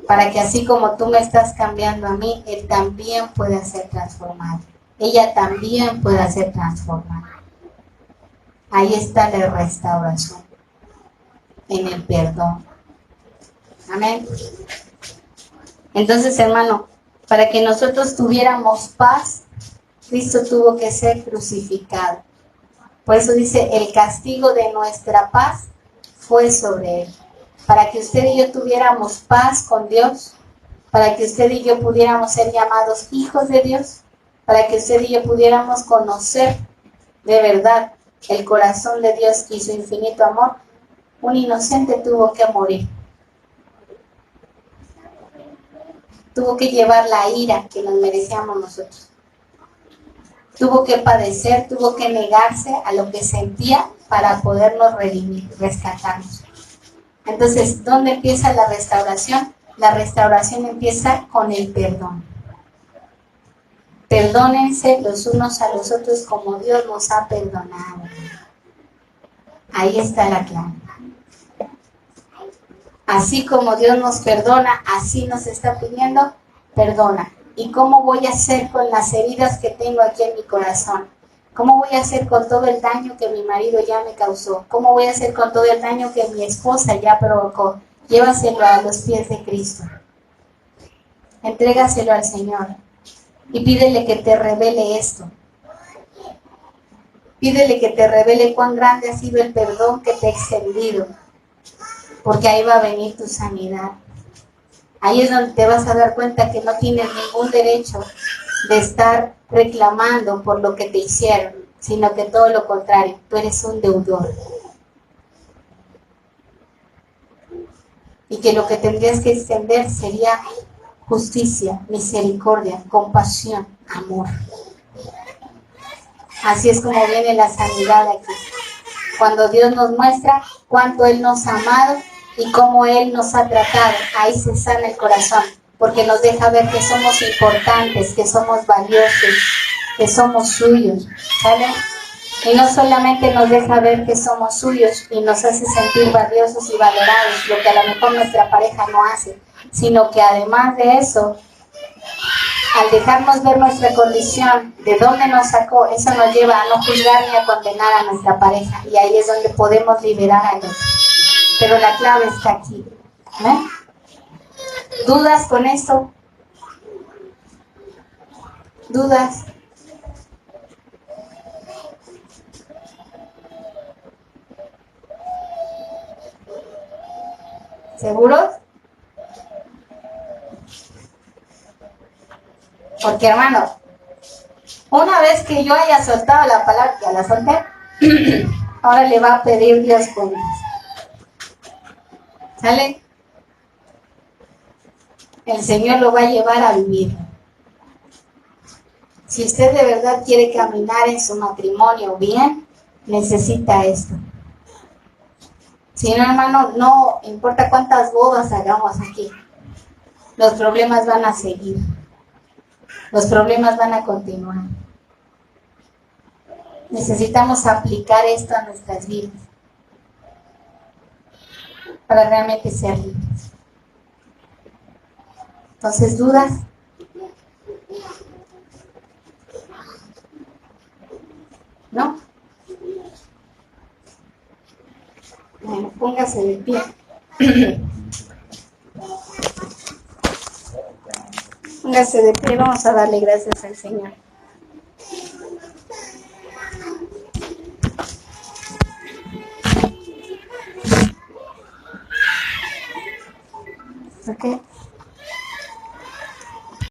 para que así como tú me estás cambiando a mí, él también pueda ser transformado, ella también pueda ser transformada. Ahí está la restauración, en el perdón. Amén. Entonces, hermano, para que nosotros tuviéramos paz, Cristo tuvo que ser crucificado. Por eso dice, el castigo de nuestra paz fue sobre él. Para que usted y yo tuviéramos paz con Dios, para que usted y yo pudiéramos ser llamados hijos de Dios, para que usted y yo pudiéramos conocer de verdad el corazón de Dios y su infinito amor, un inocente tuvo que morir. Tuvo que llevar la ira que nos merecíamos nosotros. Tuvo que padecer, tuvo que negarse a lo que sentía para podernos redimir, rescatarnos. Entonces, ¿dónde empieza la restauración? La restauración empieza con el perdón. Perdónense los unos a los otros como Dios nos ha perdonado. Ahí está la clave. Así como Dios nos perdona, así nos está pidiendo, perdona. ¿Y cómo voy a hacer con las heridas que tengo aquí en mi corazón? ¿Cómo voy a hacer con todo el daño que mi marido ya me causó? ¿Cómo voy a hacer con todo el daño que mi esposa ya provocó? Llévaselo a los pies de Cristo. Entrégaselo al Señor. Y pídele que te revele esto. Pídele que te revele cuán grande ha sido el perdón que te he extendido. Porque ahí va a venir tu sanidad. Ahí es donde te vas a dar cuenta que no tienes ningún derecho de estar reclamando por lo que te hicieron, sino que todo lo contrario, tú eres un deudor. Y que lo que tendrías que extender sería justicia, misericordia, compasión, amor. Así es como viene la sanidad aquí. Cuando Dios nos muestra cuánto Él nos ha amado y cómo Él nos ha tratado, ahí se sana el corazón, porque nos deja ver que somos importantes, que somos valiosos, que somos suyos, ¿sale? Y no solamente nos deja ver que somos suyos y nos hace sentir valiosos y valorados, lo que a lo mejor nuestra pareja no hace, sino que además de eso, al dejarnos ver nuestra condición, de dónde nos sacó, eso nos lleva a no juzgar ni a condenar a nuestra pareja. Y ahí es donde podemos liberar a otro. Pero la clave está aquí. ¿Dudas con esto? ¿Dudas? ¿Seguros? Porque, hermano, una vez que yo haya soltado la palabra, ya la solté, ahora le va a pedir Dios cuentas. ¿Sale? El Señor lo va a llevar a vivir. Si usted de verdad quiere caminar en su matrimonio bien, necesita esto. Si no, hermano, no importa cuántas bodas hagamos aquí, los problemas van a seguir. Los problemas van a continuar. Necesitamos aplicar esto a nuestras vidas para realmente ser libres. Entonces, ¿dudas? ¿No? Bueno, póngase de pie. Póngase de pie, vamos a darle gracias al Señor. ¿Ok?